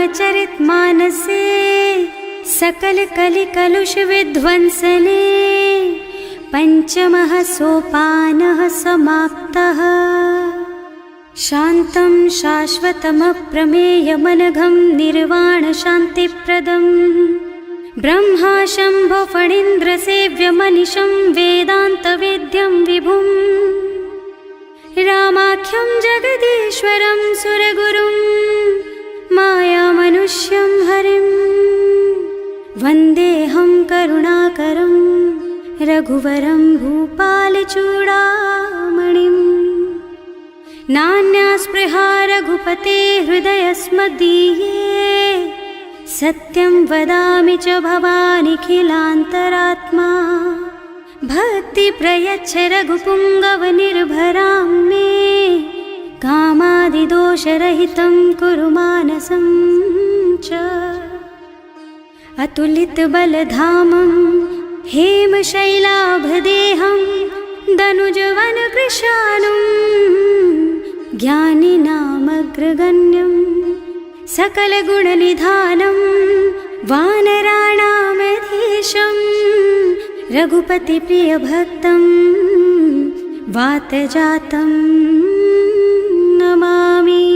रामचरितमानसे सकल कलि कलुष विध्वंसने पंचमः सोपानः समाप्तः। शान्तं शाश्वतमप्रमेयमनघं निर्वाण शान्तिप्रदम् ब्रह्मा शम्भो फणीन्द्रसेव्यमनिशं वेदान्तवेद्यं विभुम् रामाख्यं जगदीश्वरं सुरगुरुं मायामनुष्यं हरिं वन्देऽहं करुणाकरं रघुवरं भूपालचूडामणिम्। नान्या स्पृहा रघुपते हृदयस्मदीये सत्यं वदामि च भवानिखिलान्तरात्मा। भक्ति प्रयच्छ रघुपुङ्गवनिर्भरां मे कामादिदोषरहितं कुरु मानसं च। अतुलितबलधामं हेमशैलाभदेहं दनुजवनकृशानुं ज्ञानिनामग्रगण्यं सकलगुणनिधानं वानराणामधीशं रघुपतिप्रियभक्तं वातजातं नमामि।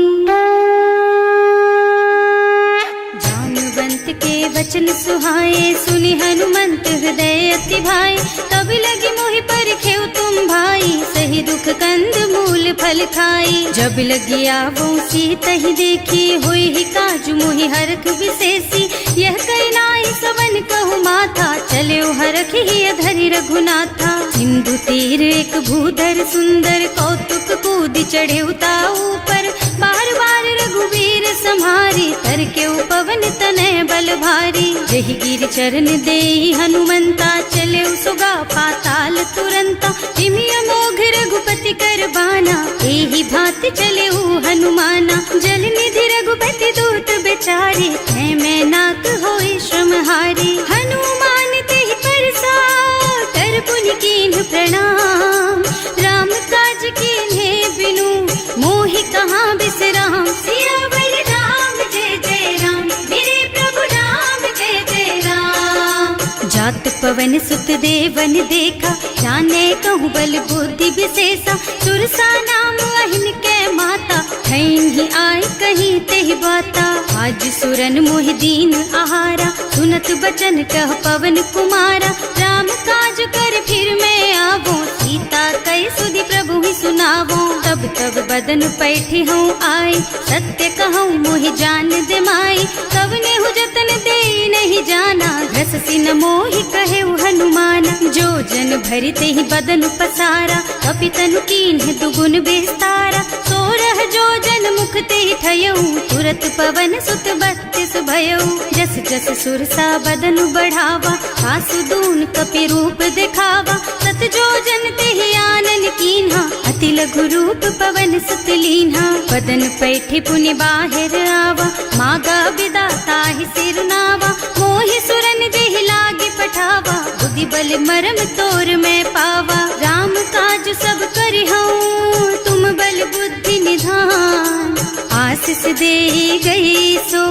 जानुवंत के वचन सुहाए सुनि हनुमंत हृदय अति भाई। तब लगी मोहि परखेउ तुम भाई सही दुख कंद मूल फल खाई। जब लगी आवो सीतहि देखी होई ही काजु मोहि हरख विशेषी। यह कई नाई सवन कहु माथा चले हरख ही धरि रघुनाथा। सिंधु तीर एक भूधर सुंदर कौतुक कूद चढ़े उताऊ पर। बार बार रघुवीर सम्हारी तर के पवन तनय बल भारी। जहि गिर चरण देहि हनुमंता चले सुगा पाताल तुरंता। तिमिय मोघ रघुपति कर बाना एहि भांति चले हनुमाना। जल निधि रघुपति दूत बेचारे मैं नाक होई श्रमहारी। हनुमान तेहि परसा कर पुनि कीन्ह प्रणाम। राम काज कीन्हे बिनु मोहि कहाँ बिसराम। सियावर राम जय जय राम मेरे प्रभु राम जय जय राम। जात पवन सुत देवन देखा जाने कहूँ बल बुद्धि विशेषा। सुरसा नाम अहिन के माता खैन ही आय कहीं तेहि बाता। आज सुरन मोहि दीन आहारा सुनत बचन कह पवन कुमारा। राम काज कर फिर मैं आवो सीता कई सुधि प्रभु ही सुनावो। तब तब बदन पैठी हूँ आए सत्य कहूँ मोहि जान दे माई। तब नेहु जतन दे नहीं जाना घस सिन मोहि कहे हनुमाना। जो जन भरि तेहि बदन पसारा कपितनु कीन्ह दुगुन विस्तारा। सोरह जो जन मुख तेहि ठयऊ तुरत पवन सुत 32 भयऊ। जस जस सुरसा बदन बढ़ावा आसु दून कपि रूप दिखावा। सत जो जन तेहि आनन कीन्हा अति लघु रूप पवन सुत लीन्हा। बदन पैठी पुनि बाहिर आवा मागा बिदा ताहि सिरनावा। मोहि सुरन जेहि लागे पठावा बुद्धि बल मरम तोर में पावा। राम काज सब करिहऊँ तुम बल बुद्धि निधान। आशीष दे गई सो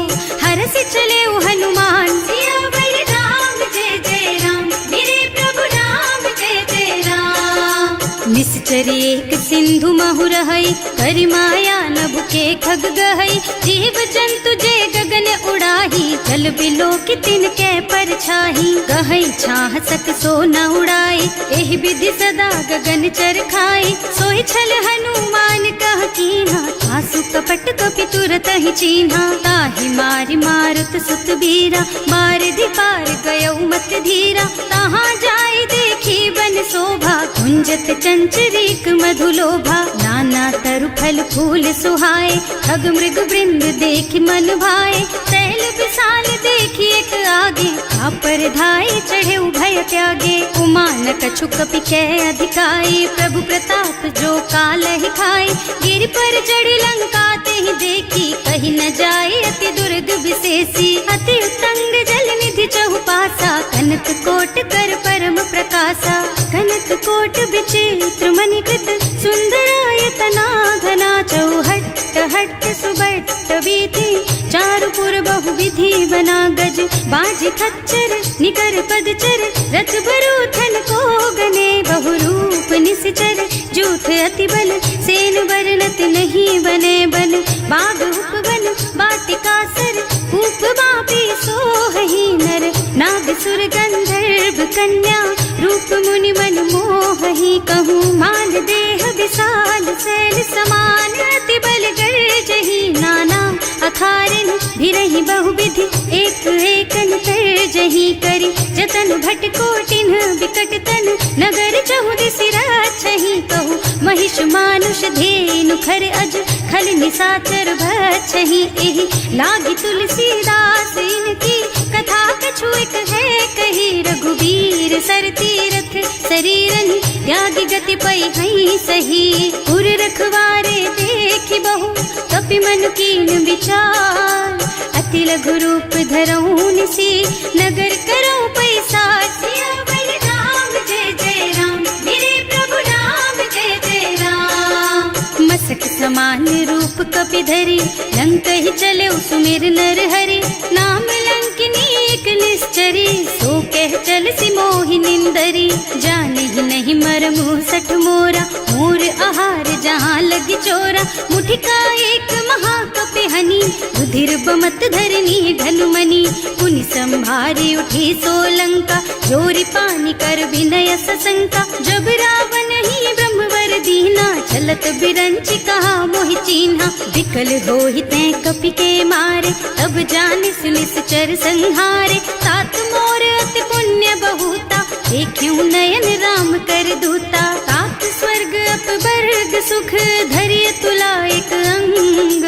हरस चले हनुमान। सियावर राम जय जय राम मेरे प्रभु राम जय जय राम। निश्चर एक सिंधु महु रहई करि माया नभ के खग गहई। जीव जंतु जे गगन उड़ाही जल बिलो की तिनके परछाही। गहई छाह सक सो न उड़ाई एहि विधि सदा गगन चर खाई। सोई छल हनुमान कह कीन्हा आसु कपट कपि तुरत ही चीन्हा। ताहि मारि मारुत सुत बीरा मार पार गयौ मत धीरा। तहाँ जाई देखी बन शोभा कुंजत चंचरीक मधुलोभा। नाना तरु फल फूल सुहाए खग मृग वृंद देखि मन भाए। शैल विशाल देखि एक आगे पर धाय चढ़े भय त्यागे। उमा न कछु कपि कै अधिकाई प्रभु प्रताप जो काल ही खाई। गिर पर चढ़ी लंका तेहि देखी कहीं न जाए अति दुर्ग विशेषी। अति उत्तंग जल निधि चहुपासा कनक कोट कर परम प्रकाशा। कनक कोट विचित्र मणिकृत सुंदरायतना घना चौहट्ट हट्ट सुबट बीती, चारु पुर बहु विधि बना गज, बाज खच्चर निकर पदचर, रथ बरूथन को गने, बहु रूप निश्चर, जूथ अति बल, सेन बरनत नहीं बने बन, बाग उपवन बाटिका सर, कूप बापी सोहहि नर, नाग सुर गंधर्व कन्या, रूप मुनि मन मोहहि, कहूँ मान देह विशाल शैल समान, अति बल गर्जहि नाना अखारिन, भिरहि बहुविधि एक एकन तरजहि करि, जतन भट कोटिन विकट तन, नगर चहुदिसि राछहि, कहूँ महिष मानुष धेनु खर अज, खल निसाचर भक्षहि, एहि लागी तुलसीदास इनकी, कथा कछु एक है कही, रघुबीर सर तीरथ शरीरनि, त्यागी गति पै हई सही, उर रखवारे देखि बहु, कपि मन कीन विचार, अति लघु रूप धरऊं निसी, नगर करऊं पैसार, सियावर राम जय जय राम, मेरे प्रभु राम जय जय राम, मसक समान रूप कपि धरि, लंक ही चले सुमिर नर हरि, नाम लंकिनी एक निश्चरी, सो कह चल सी मोहि निंदरी, जाने ही नहीं मरमु सठ मोरा, मोर आहार जहाँ लगी चोरा, मुठिका एक महाकपि हनी, रुधिर बमत धरनी धनुमनी, पुनि संभारी उठी सोलंका, जोरी पानी कर विनय सशंका, जब रावण ही ब्रह्मवर दीना, चलत बिरंची कहा मोहि चीन्हा, विकल होहि तै कपि के मारे, तब जानिस निश्चर संहारे, तात मोर अति पुण्य बहुता, देखियो नयन राम कर दूता, तात स्वर्ग अपवर्ग सुख, धरिय तुला एक अंग,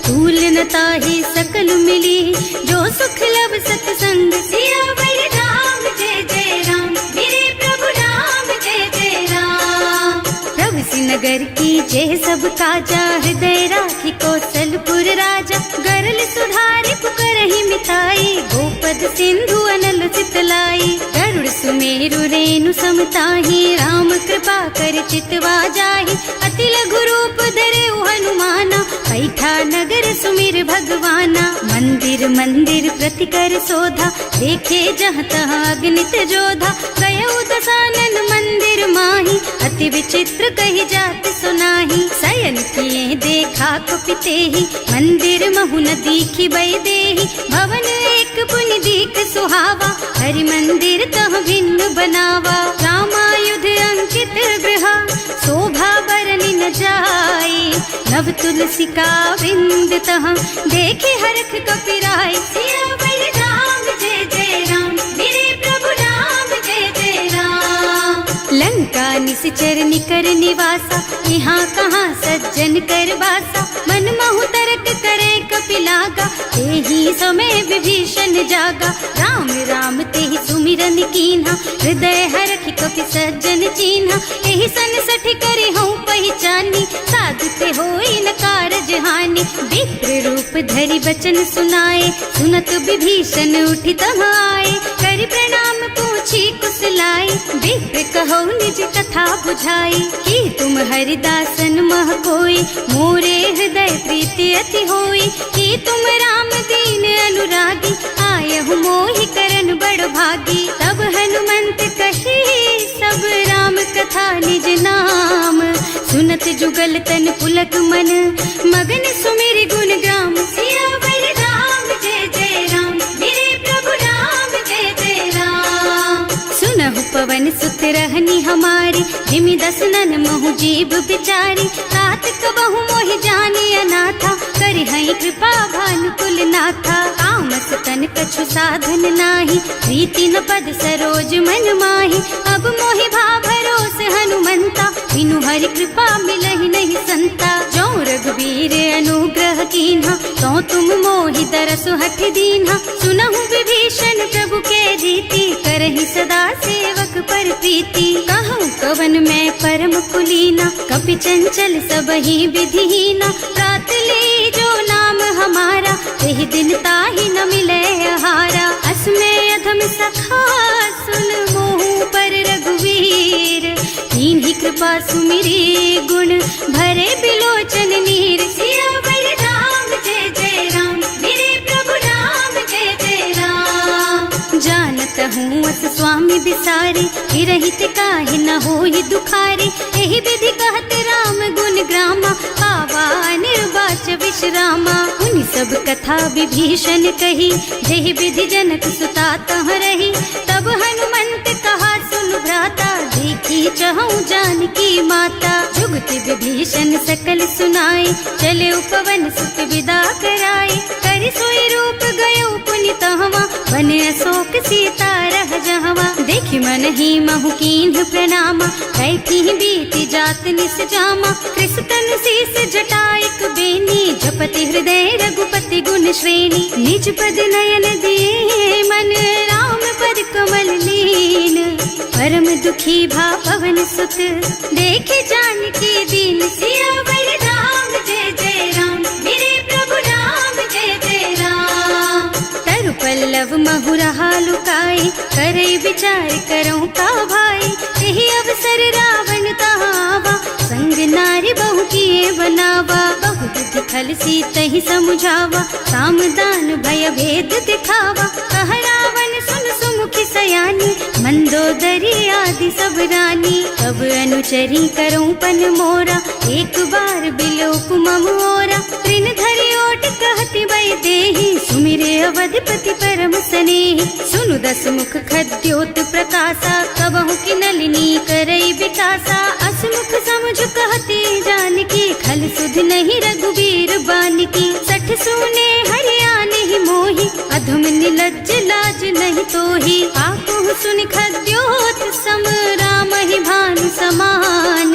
तूल न ताहि सकल मिली, जो सुख लब सतसंग, सियावर राम जय जय राम, मेरे प्रभु राम जय जय राम, प्रभु नगर की जय सब काजा, हृदय राखी कौशलपुर राजा, गरल सुधारि पुकरहि मिताई, गोपद सिंधु अनल चितलाई, गरुड़ सुमेरु रेणु समताहि, राम कृपा कर चितवा जाहि, अति लघु रूप धरे हनुमाना, बैठा नगर सुमिर भगवाना, मंदिर मंदिर प्रति कर शोधा, देखे जहाँ तहाँ अगणित जोधा, गयो दसानन मंदिर माही, अति विचित्र कही जात सुनाही, शयन किए देखा कुपितेहि, मंदिर महु न दीखि बै देहि, भवन एक पुनि दीख सुहावा, हरि मंदिर तह भिन्न बनावा, रामायुध अंकित गृहा, शोभा बरनि न जाई, नव तुलसी का वृंद तहाँ, देखे हरख कपिराई, सियावर राम जय जय राम, मेरे प्रभु राम जय जय राम, लंका निश्चर निकर निवासा, यहाँ कहाँ सज्जन कर बासा, मन महु तरक करे कपिलागा, तेहि समय विभीषण जागा, राम राम तेहि सुमिरन कीन्हा, हृदय हरखि कपि सज्जन चीन्हा, एहि सन सठि करि हूँ पहचानी, साधु ते होई न कारज हानि, विप्र रूप धरि बचन सुनाए, सुनत विभीषण उठि तहाँ आए, करि प्रणाम पूछी कुशलाई, विप्र कहो निज कथा बुझाई, कि तुम हरिदासन मह कोई, मोरे हृदय प्रीति अति होई, कि तुम राम दीन अनुरागी, आयहु मोहि करन बड़ भागी, तब हनुमंत कही सब राम कथा निज नाम, सुनत जुगल तन पुलक मन, मगन सुमिरि गुण ग्राम, सियावर राम जय जय राम, मेरे प्रभु राम जय जय राम, सुनहु पवन सुत रहनी हमारी, जिमि दसनन महु जीव बिचारी, तात कबहु मोहि जानी अनाथा, करि हई कृपा भानुकुल नाथा, तामस तन कछु साधन नाही, प्रीति न पद सरोज मन माही, अब मोहि भा भरोस हनुमंता, बिनु हरि कृपा मिलहि नहीं संता, जो रघुबीर अनुग्रह कीन्हा, तो तुम मोहि दरसु हठ दीन्हा, सुनहु विभीषण प्रभु के रीति, करहि सदा सेवक पर प्रीति, कहूँ कवन मैं परम कुलीना, कपि चंचल सबहि विधिहीना, प्रात ले जो नाम हमारा, तेहि दिन ताहि न मिले आहारा, असमय अधम सखा सुन मोहु पर रघुवीर, कीन्ही कृपा सुमिरी गुण भरे बिलोचन नीर, सियावर सारी, हिरहित काहे न होई दुखारी। एहि विधि कहत राम गुण ग्रामा, पावा निर्वाच विश्रामा। उन सब कथा विभीषण कही, जेहि विधि जनक सुता तह रही। तब हनुमंत कहा सुन भ्राता, देखी चहु जानकी माता। जुगति विभीषण सकल सुनाई, चले उपवन सुत विदा कराई। करि सोई रूप गयो पुनि तहवा, बने अशोक सीता रह जहवा। देखि मन ही महु कीन्ह प्रणामा, कैथी बीति जात निस जामा। कृष्ण शीस जटाइक बेनी, जपति हृदय रघुपति गुण श्रेणी। निज पद नयन दिए मन, राम पद कमल लीन। परम दुखी भा पवन सुत, देखे जानकी दीन। सियावर राम जय जय राम, मेरे प्रभु राम जय जय राम। तरु पल्लव महुरहा लुकाई, करई विचार करऊं का भाई। यही अवसर रावण तहावा, संग नारी बहु किए बनावा। बहु विधि खल सीतहि समुझावा, साम दान भय भेद दिखावा। कह रावण सुन सुमुखी सयानी, मंदोदरी आदि सब रानी। तब अनुचरी करऊं पन मोरा, एक बार बिलोक मम ओरा। तृण धरि ओट कहति वै देहि, सुमिरे अवधिपति परम स्नेहि। सुनु दस मुख खद्योत प्रकाशा, कबहु की नलिनी करई विकासा। असमुख समुझ कहती जानकी, खल सुध नहीं रघुबीर बानिकी। सठ सूने हरियाणा ही मोहि, अधम निलज्ज लाज नहीं तोहि। आकुह सुनि खद्योत सम, राम ही भानु समान।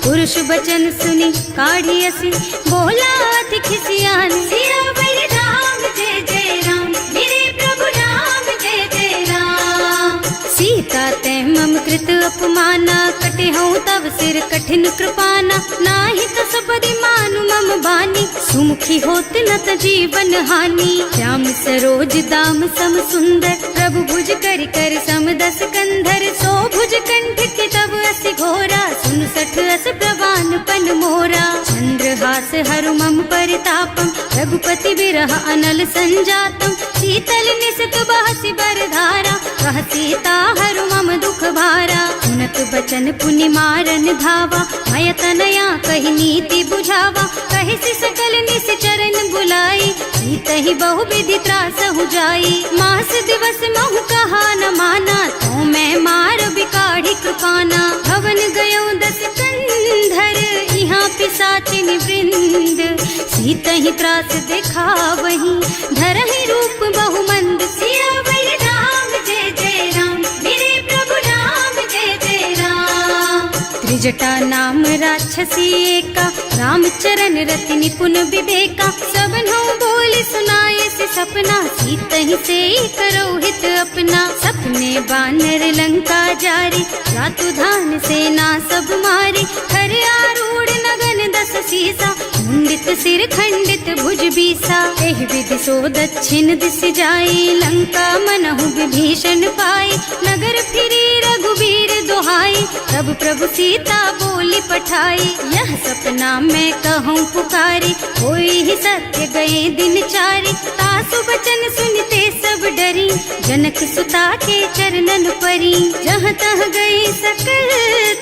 पुरुष बचन सुनि काढ़ी असी, बोला अति खिसियान। सियावर राम जय जय राम, मेरे प्रभु राम जय जय राम। सीता ते मम कृत अपमाना, कटे हूँ तब सिर कठिन कृपाना। नाही तो सबदि मानु मम बानी, सुमुखी होत न त जीवन हानि। श्याम सरोज दाम सम सुंदर, प्रभु भुज कर कर सम दस कंधर। सो भुज कंठ के तब असि घोरा, सुन सठ अस प्रवान पन मोरा। चंद्रहास हरु मम परितापम, रघुपति बिरह अनल संजातम। शीतल निसत बहसि बरधारा, कह सीता हरु मम दुख भारा। सुनत बचन पुनि मारन धावा, मय तनया कहि नीति बुझावा। कहि सकल निस चरण बुलाई, सीतहि बहु विधि त्रासहु जाई। मास दिवस महु कहा न माना, तो मैं मार बिकाढ़ी कृपाना। भवन गयो दस कंधर, यहाँ पिशाचिनी वृंद। सीतहि त्रास दिखावहि, धरहि रूप बहु मंद। सियावर राम जय जय राम, मेरे प्रभु राम जय जय राम। त्रिजटा नाम राक्षसी एका, रामचरण रति निपुण विवेका। सबनो बोल सुनाए से सपना, सीतहि से करो हित अपना। सपने बानर लंका जारी, रातु धान सेना सब मारी। खर आरूढ़ नगन दस सीसा, मुंडित सिर खंडित भुज बीसा। एहि विधि सो दक्षिण दिस जाई, लंका मनहु विभीषण पाई। नगर फिरी रघुबीर दुहाई, तब प्रभु सीता बोली पठाई। यह सपना मैं कहूँ पुकारी, होई ही सत्य गए दिन चारी। तासु बचन सुनते सब डरी, जनक सुता के चरणन परी। जहाँ तह गई सकल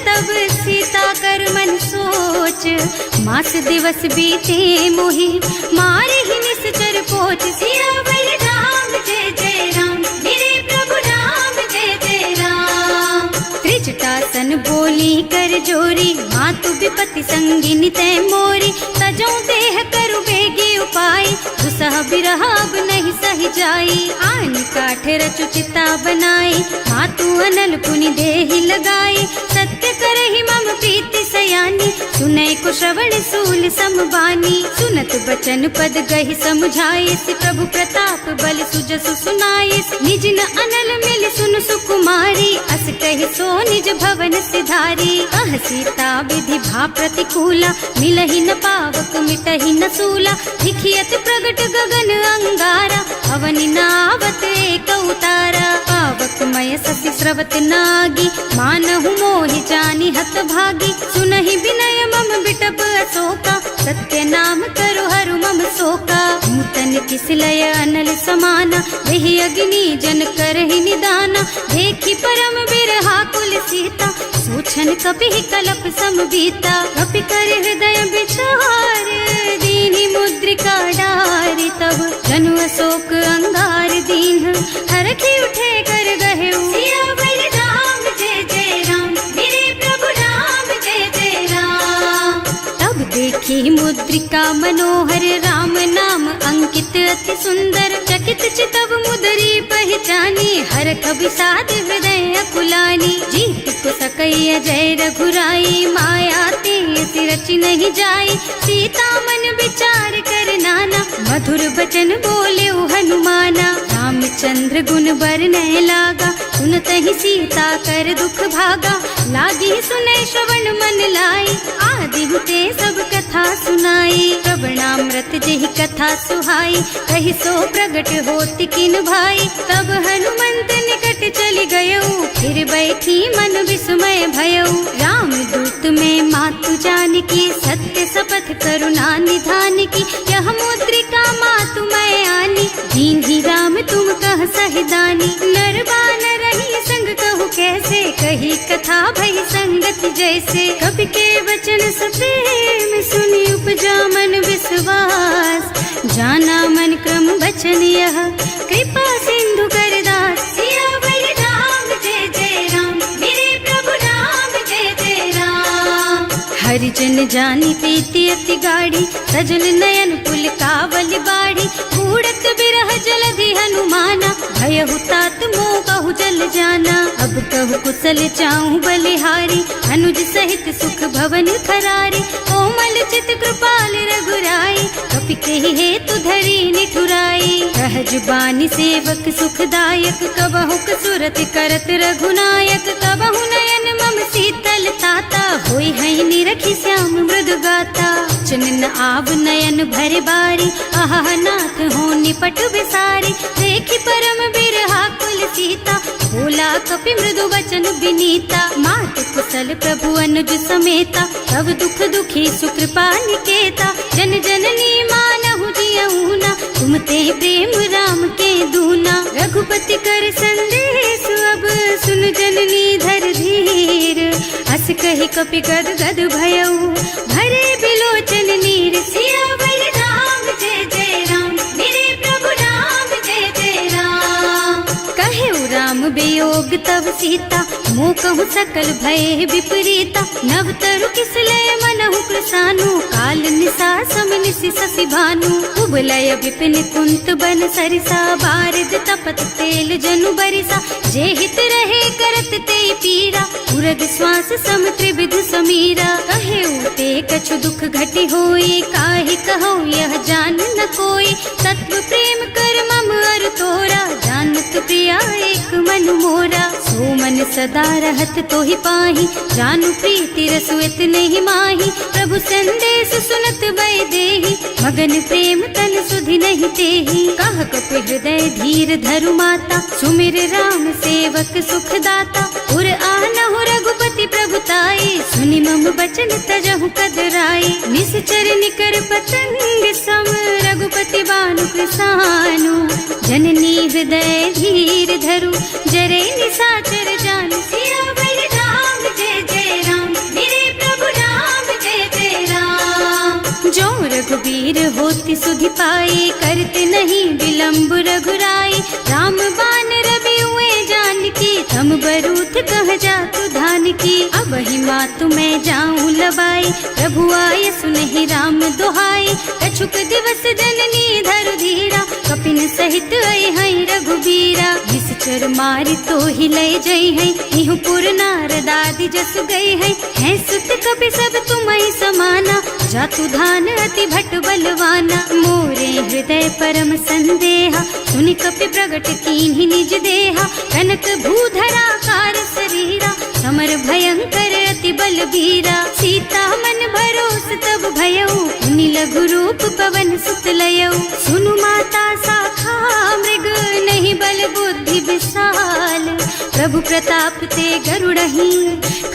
तब सीता कर मन सोच। मास दिवस बीते मोहि, मारे ही निश्चर पोच। सियावर राम जय जय राम, मेरे प्रभु राम जय जय राम। त्रिजटासन बोली कर जोरी, मातु विपति संगिनी तै मोरी। तजो देह करु बेगी उपाय, दुसह बिरह अब नहीं सही जाई। आन काठ रचु चिता बनाई, मातु अनल पुनि देहि लगाई। सत्य करहि मम प्रीति सयानी, सुनै को श्रवण सूल समबानी। सुनत बचन पद गहि समुझाइस, प्रभु प्रताप बल सुजसु सुनाइस। निज न अनल मिल सुन सुकुमारी, अस कहि सो निज भवन सिधारी। कह सीता विधि भा प्रतिकूला, मिलहि न पावक मिटहि न सूला। दिखियत प्रगट गगन अंगारा, अवनि नावत एक उतारा। पावक मय ससि स्रवत नागी, मानहु मोहि जानि हत भागी। सुनहि विनय मम बिटप अशोका, सत्य नाम करु हरु मम शोका। नूतन किसलय अनल समाना, वही अग्नि जन करहि निदाना। देखी परम बिरहा कुल सीता, सोचन कपि कलप सम बीता। कपि कर हृदय विचार, दीन्हि मुद्रिका डारि। तब जनु अशोक अंगार दीन्ह, हरखि उठे कर गहेउ। सियावर राम जय जय राम, मेरे प्रभु राम जय जय राम। तब देखी मुद्रिका मनोहर, राम नाम अंकित अति सुंदर। चकित चितव मुदरी पहचानी, हरख विषाद हृदय अकुलानी। जीत को सकैया जय रघुराई, माया ते अति रचि नहीं जाई। सीता मन विचार कर नाना, मधुर बचन बोले हनुमाना। रामचंद्र गुण बरनय लागा, सुनतहि सीता कर दुख भागा। लागी सुनै श्रवण मन लाई, आदि हुते सब कथा सुनाई। श्रवणामृत जेहि कथा सुहाई, कहि सो प्रगट होति किन भाई। तब हनुमंत निकट चली गयऊ, फिर बैठी मन विस्मय भयऊ। राम दूत में मातु जानकी, सत्य शपथ करुणा निधान की। यह मुद्रिका मातु मैं आनी, दीन्हि राम तुम कह सहिदानी। नर बानर रही संग कहु कैसे, कही कथा भई संगति जैसे। कवि के वचन सप्रेम सुनि उपजा मन विश्वास। जाना मन क्रम वचन यह, कृपा सिंधु कर दास। सियावर राम जय जय राम, मेरे प्रभु राम जय जय राम। हरिजन जानी प्रीति अति गाढ़ी, सजल नयन पुल कावल बाढ़ी। बूढ़त बिरह जलधि हनुमाना, भयहु तात मोह कहु जल जाना। अब कहु कुशल चाहूं बलिहारी, अनुज सहित सुख भवन खरारी। कोमल चित कृपाल रघुराई, कपि कहि हेतु धरी निठुराई। सहज बानी सेवक सुखदायक, कबहु सुरत करत रघुनायक। कबहु नयन मम शीतल ताता, होई है निरखि श्याम मृदु गाता। चनन आव नयन भरे बारी, आहा नाथ हो निपट बिसारी। देखी परम बिरहा कुल सीता, बोला कपि मृदु वचन विनीता। मात कुशल प्रभु अनुज समेता, तब दुख दुखी सुकृपा निकेता। जन जननी मानहु जियऊना, तुम ते प्रेम राम के दूना। रघुपति कर संदेश अब सुन जननी धर धीर। हस कहि कपि गद गद भयऊ, भरे बिलोचन नीर। सियावर राम जय जय राम, मेरे प्रभु राम जय जय राम। कहेउ राम वियोग तब सीता, मोह कहु सकल भय विपरीता। नव तरु किसलय मनहु कृसानु, काल निसा सम निसि शशि भानु। उबलय विपिन कुंत बन सरिसा, बारिद तपत तेल जनु बरिसा। जे हित रहे करत ते पीरा, उरग श्वास सम त्रिविध समीरा। कहेउ ते कछु दुख घटि होई, काहि कहो यह जान न कोई। तत्व प्रेम कर मम अर तोरा, जानत प्रिया एक मन मोरा। सो मन सदा रहत तोहि पाहि, जानु प्रीति रसु इतने ही माही। प्रभु संदेश सुनत बै देहि, मगन प्रेम तन सुधि नहीं तेहि। कह कपि हृदय धीर धरु माता, सुमिर राम सेवक सुख दाता। उर आनहु रघुपति प्रभुताई, सुनि मम बचन तजहु कदराई। निश्चर निकर पतंग सम, रघुपति बानु कृसानु। जननी हृदय धीर धरु, जरे निशाचर जानु। सियावर राम जय जय राम, मेरे प्रभु राम जय जय राम। जो रघुबीर होति सुधि पाई, करते नहीं विलम्ब रघुराई। राम बान रवि हुए जानकी, थम बरूथ कह जातु धान की। अब ही मातु मैं जाऊं लबाई, प्रभु आय सुनहि राम दुहाई। कछुक दिवस जननी धरु धीरा, कपिन सहित आई है रघुबीरा। निश्चर मारि तो ही लय जई है, इहु पुर नारद आदि जसु गई है। हैं सुत कपि सब तुम्हि समाना, जातु धान अति भट बलवाना। मोरे हृदय परम संदेहा, सुनि कपि प्रगट कीन्हि निज देहा। कनक भूधरा कार शरीरा, समर भयंकर अति बलबीरा। सीता मन भरोस तब भयऊ, मुनि लघु रूप पवन सुत लयऊ। सुनु माता शाखा मृग, नहीं बल बुद्धि विशाल। प्रभु प्रताप ते गरुड़हि,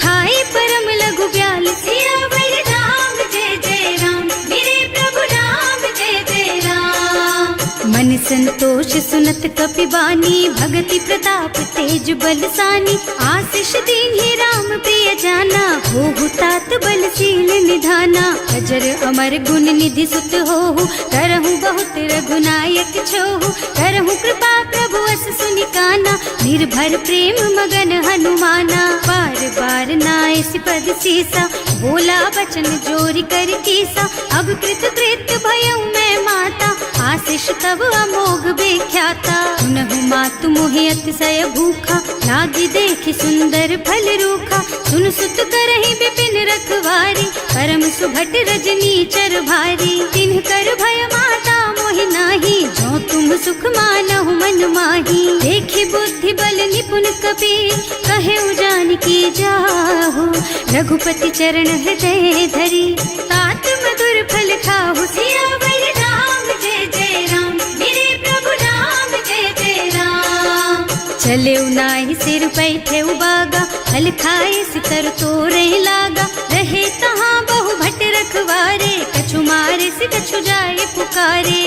खाई परम लघु ब्याल। सियावर राम जय जय राम, मेरे प्रभु राम जय जय राम। संतोष सुनत कपिबानी, भगति प्रताप तेज बलसानी। आशीष दीन्हि राम प्रिय जाना, होहु तात बलशील निधाना। अजर अमर गुण निधि सुत होहु, करहु बहुत रघुनायक छोहु। करहु कृपा प्रभु अस सुनि काना, निर्भर प्रेम मगन हनुमाना। बार बार नाय सिपद सीसा, बोला बचन जोरी कर कीसा। अब कृत कृत भयउ मैं माता, आशीष तब अमोघ बेख्याता। सुनहु मातु मोहि अतिशय भूखा, लागी देखि सुंदर फल रूखा। सुन सुत करहि विपिन रखवारी, परम सुभट रजनी चर भारी। तिन्ह कर भय माता मोहि नाही, जो तुम सुख मानहु मन माही। देखि बुद्धि बल निपुण कबीर, कहे जानकी जाहु। रघुपति चरण हृदय धरी, तात मधुर फल खाहु। सियावर राम जय जय राम, मेरे प्रभु राम जय जय राम। चले नाहि सिर बैठे बागा, फल खाए सितर तोरे लागा। रहे तहाँ बहु भट रखवारे, कछु मारे से कछु जाए पुकारे।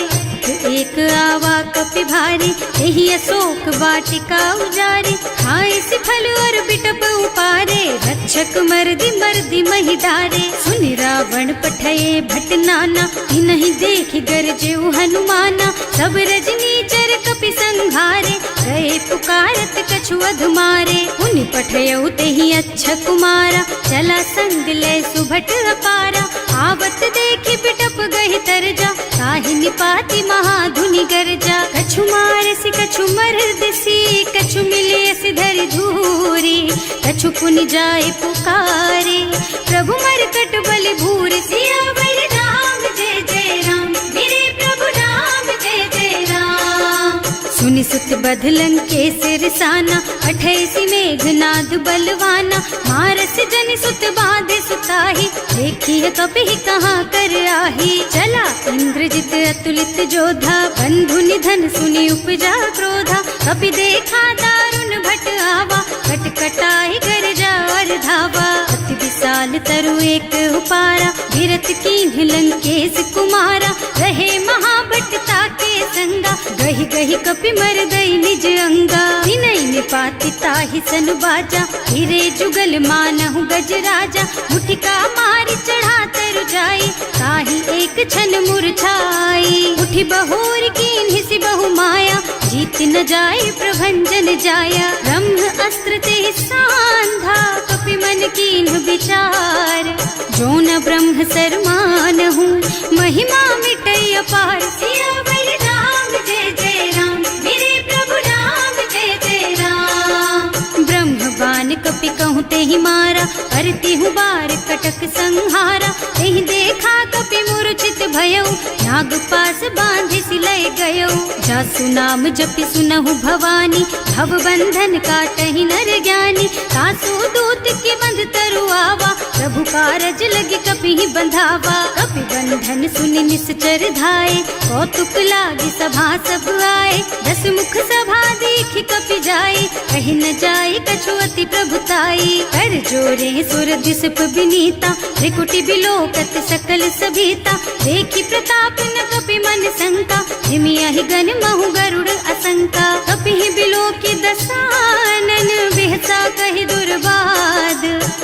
एक आवा कपि भारी, यही अशोक वाटिका उजारी। खाए से फल और बिटप उपारे, रक्षक मर्दी मर्दी मही डारे। सुनि रावण पठये भट नाना, नहीं देखि गरजे हनुमाना। सब रजनी चर कपि संघारे, गए पुकारत कछु अधुमारे। उनि पठयउ तेहि अच्छा कुमारा, चला संग ले सुभट अपारा। आवत देखि बिटप गहि तरजा, ताहि निपाति महाधुनि गरजा। कछु मारसि कछु मरदसी, कछु मिले सिधरि धूरी। कछु पुनि जाए पुकारे, प्रभु मरकट बलि भूरि। सियावर राम जय जय राम, मेरे प्रभु राम जय जय राम। सुनि सुत बध लंकेश रिसाना, अठैसी मेघनाद बलवाना। मारस जनि सुत बाधे सुताही, देखी कपि कहाँ कर आही। चला इंद्रजित अतुलित जोधा, बंधु निधन सुनि उपजा क्रोधा। कपि देखा दारुण भट आवा, कटकटाई गरजा और धावा। अति विशाल तरु एक उपारा, गिरत कीन्ह लंकेश कुमारा। रहे महाभट ताके संगा, गहि गहि कपि मर गई निज अंगा। तिनहि निपाति ताहि सन बाजा, हिरे जुगल मानहु गज राजा। मुठिका मारि चढ़ा तरु जाई, ताहि एक छन मुरझाई। उठि बहोर कीन्हि सि बहु माया, जीत न जाए प्रभंजन जाया। ब्रह्म अस्त्र ते सांधा, कपि मन कीन्ह विचार। जो न ब्रह्म सर मानहु, महिमा मिटै अपार। सियावर राम जय जय राम, मेरे प्रभु राम जय जय राम। ब्रह्म बान कपि कहूँ तेहि मारा, परतिहु बार कटक संहारा। तेहि देखा कपि मूर्छित भयउ, नाग पास बांधि सिलय गयउ। जासु नाम जपि सुनहु भवानी, भव बंधन काटहि नर ज्ञानी। तासु दूत के बंध तरु आवा, प्रभु कारज लगे कपि बंधावा। कपि बंधन सुनि निश्चर धाये, कौतुक लागी सभा सब आए। दस मुख सभा देखि कपि जाए, कहि न जाए कछु अति प्रभुताई। कर जोरे सुर दिसप विनीता, त्रिकुटी बिलोकत सकल सभीता। देखि प्रताप न कपि मन शंका, हिमियहि गन महु गरुड़ असंका। कपि बिलोकि दसानन, बिहसा कहि दुर्बाद।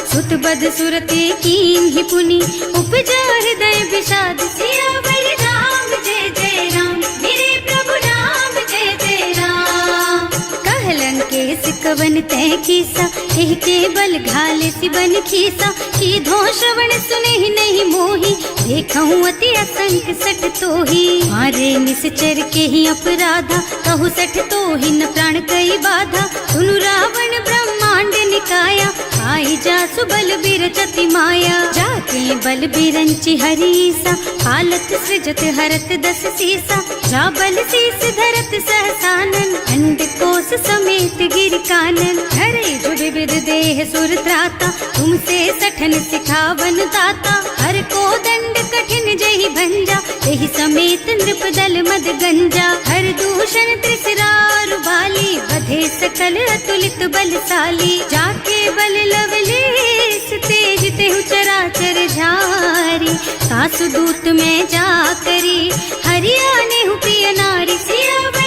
सुत बद सुरते कीन्हि पुनि, उपजा हृदय विषाद। सियावर राम जय जय राम, मेरे प्रभु राम जय जय राम। कह लंकेश कवन तै कीसा, एहि के बल घाले सि बन खीसा। कीधो श्रवण सुनेहि नहीं मोहि, देखहु अति असंख सठ तोहि। मारे निश्चर के ही अपराधा, कहु सठ तोहि न प्राण कई बाधा। सुनु रावण ब्रह्मांड निकाया, आई जासु बल बिरचति माया। जाके बल बिरंचि हरीसा, हालत सृजत हरत दस सीसा। जा बल शीस धरत सहसानन, अंड कोस समेत गिर कानन। हरे जुग विद देह सुर त्राता, तुमसे सठन सिखावन दाता। हर को दंड कठिन जहि भंजा, एहि समेत नृप दल मद गंजा। हर दूषण त्रिसरार बाली, बधे सकल अतुलित बलशाली। जाके बल लवलेस तेज तेहु चराचर झारी। सासु दूत में जा करी, हरियाणे प्रिय नारी। सियावर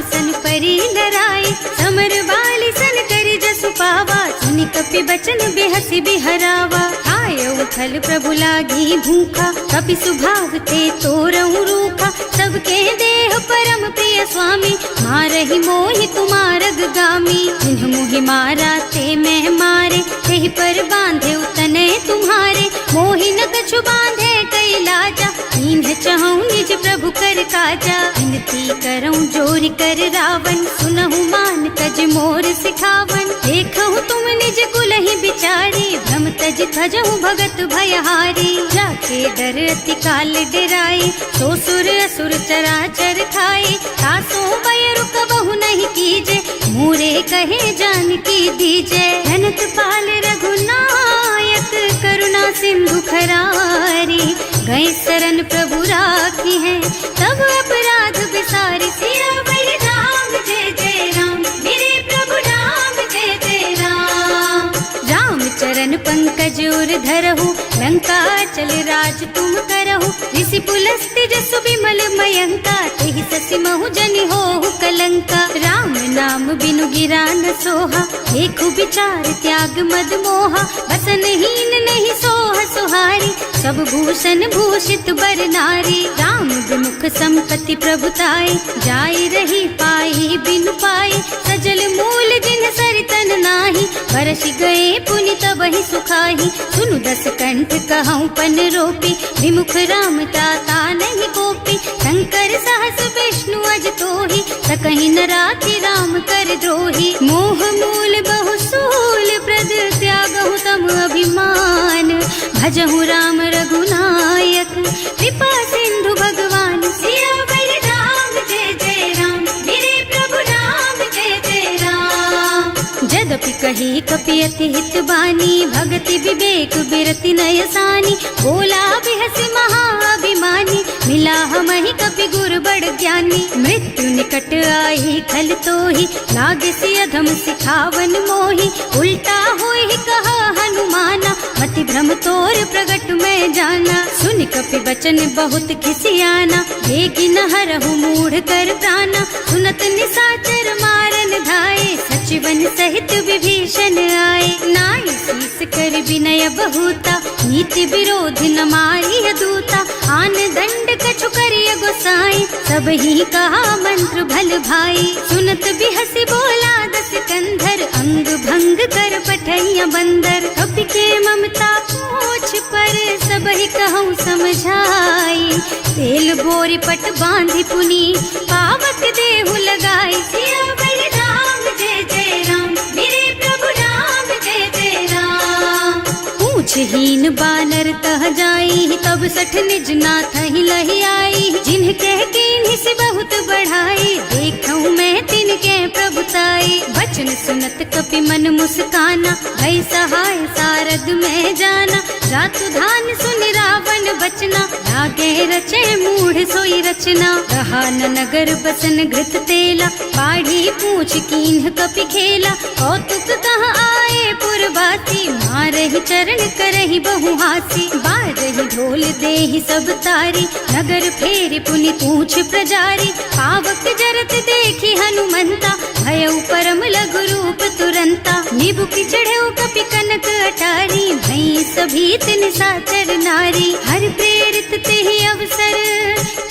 सन परी लराए, समर बाली सन करी जसु पावा, सुनि कपि बचन बेहसी बिहरावा। आय उथल प्रभु लागी भूखा, कपि सुभाव ते तोरहु रूखा, सबके देह परम प्रिय स्वामी, मारहि मोहि तुमारग गामी। जिन्ह मोहि मारा ते मैं मारे, तेहि पर बांधे उतने तुम्हारे, मोहि न कछु बांधे कई लाजा, नींद चहूँ निज प्रभु कर काजा। विनती करऊँ जोरि कर रावण, सुनहु मान तज मोर सिखावन, देखहु तुम निज कुलहि बिचारी, भ्रम तज थजहु भगत भयहारी। जाके डर अति काल डराई, सो सुर असुर चराचर खाए, तासो भय रुक बहु नहीं कीजे, मोरे कहे जानकी दीजे। धनत पाल रघुनायक, करुणा सिंधु खरारी, गए शरण प्रभु राखी है, तब अपराध बिसारी। सियावर राम जय जय राम, मेरे प्रभु राम जय जय राम। राम चरण पंकज उर धरहु, लंका चल राज तुम करहु, ऋषि पुलस्त्य जसु बिमल मयंका, तेहि ससि महु जनि होहु कलंका। राम नाम बिनु गिरा न सोहा, देखु विचार त्याग मद मोहा, बसनहीन नहीं सोह सुहारी, सब भूषण भूषित बर नारी। राम विमुख संपत्ति प्रभुताई, जाई रही पाई बिनु पाई, सजल मूल जिन सरितन नाही, बरसि गए पुनि तबहि सुखाही। सुनु दस कंठ कहऊँ पन रोपी, विमुख राम ताता नहीं कोपी, शंकर सहस विष्णु अज तोहि, सकहि न राखि राम कर द्रोही। मोह मूल बहु सूल प्रद, त्यागहु तम अभिमान, भजहु राम रघुनायक, कृपा सिंधु भगवान। सियावर राम जय जय राम, मेरे प्रभु राम जय जय राम। जदपि कही कपि अति हित बानी, भगति विवेक बिरति नय सानी, बोला बिहसि महाअभिमानी, मिला हमहि कपि गुर बड़ ज्ञानी। मृत्यु निकट आई खल तोहि, लागे सि अधम सिखावन मोहि, उल्टा होहि कहा हनुमाना, मति भ्रम तोर प्रगट में जाना। सुन कपि बचन बहुत खिसियाना, देगी न हरहु मूढ़ कर प्राणा, सुनत निशाचर मारन धाये, सचिवन सहित विभीषण आए। नाई शीस कर विनय बहुता, नीति विरोधी न मारिय दूता, आन दंड कछु करिय गोसाई, सब ही कहा मंत्र भल भाई। सुनत बिहसी बोला दस कंधर, अंग भंग कर पठैया बंदर, कपि के ममता पूछ पर, सब ही कहूँ समझाई। तेल बोरी पट बांधि पुनी, पावक देहु लगाई। सियावर राम जय जय राम, मेरे प्रभु राम जय जय राम। पूछहीन बानर तह जाई, तब सठ निज नाथ ही लही आई, जिन्ह कह कीन्हि से बहुत बढ़ाई, देखऊँ मैं तिनके प्रभुताई। वचन सुनत कपि मन मुस्काना, भई सहाय सारद में जाना, जातु धान सुन रावण बचना, लागे रचे मूढ़ सोई रचना। रहा न नगर बसन घृत तेला, बाढ़ी पूछ कीन्ह कपि खेला, कौतुक कह आए पुरवासी, मारहि चरण करहि बहु हासी। बारहि ढोल देहि सब तारी, नगर फेरि पुनि पूछ प्रजारी, पावक जरत देखि हनुमंता, भयउ परम लघु रूप तुरंता। निबुकि चढ़ऊ कपि कनक अटारी, भई सभीत निशाचर नारी। हर प्रेरित तेहि अवसर,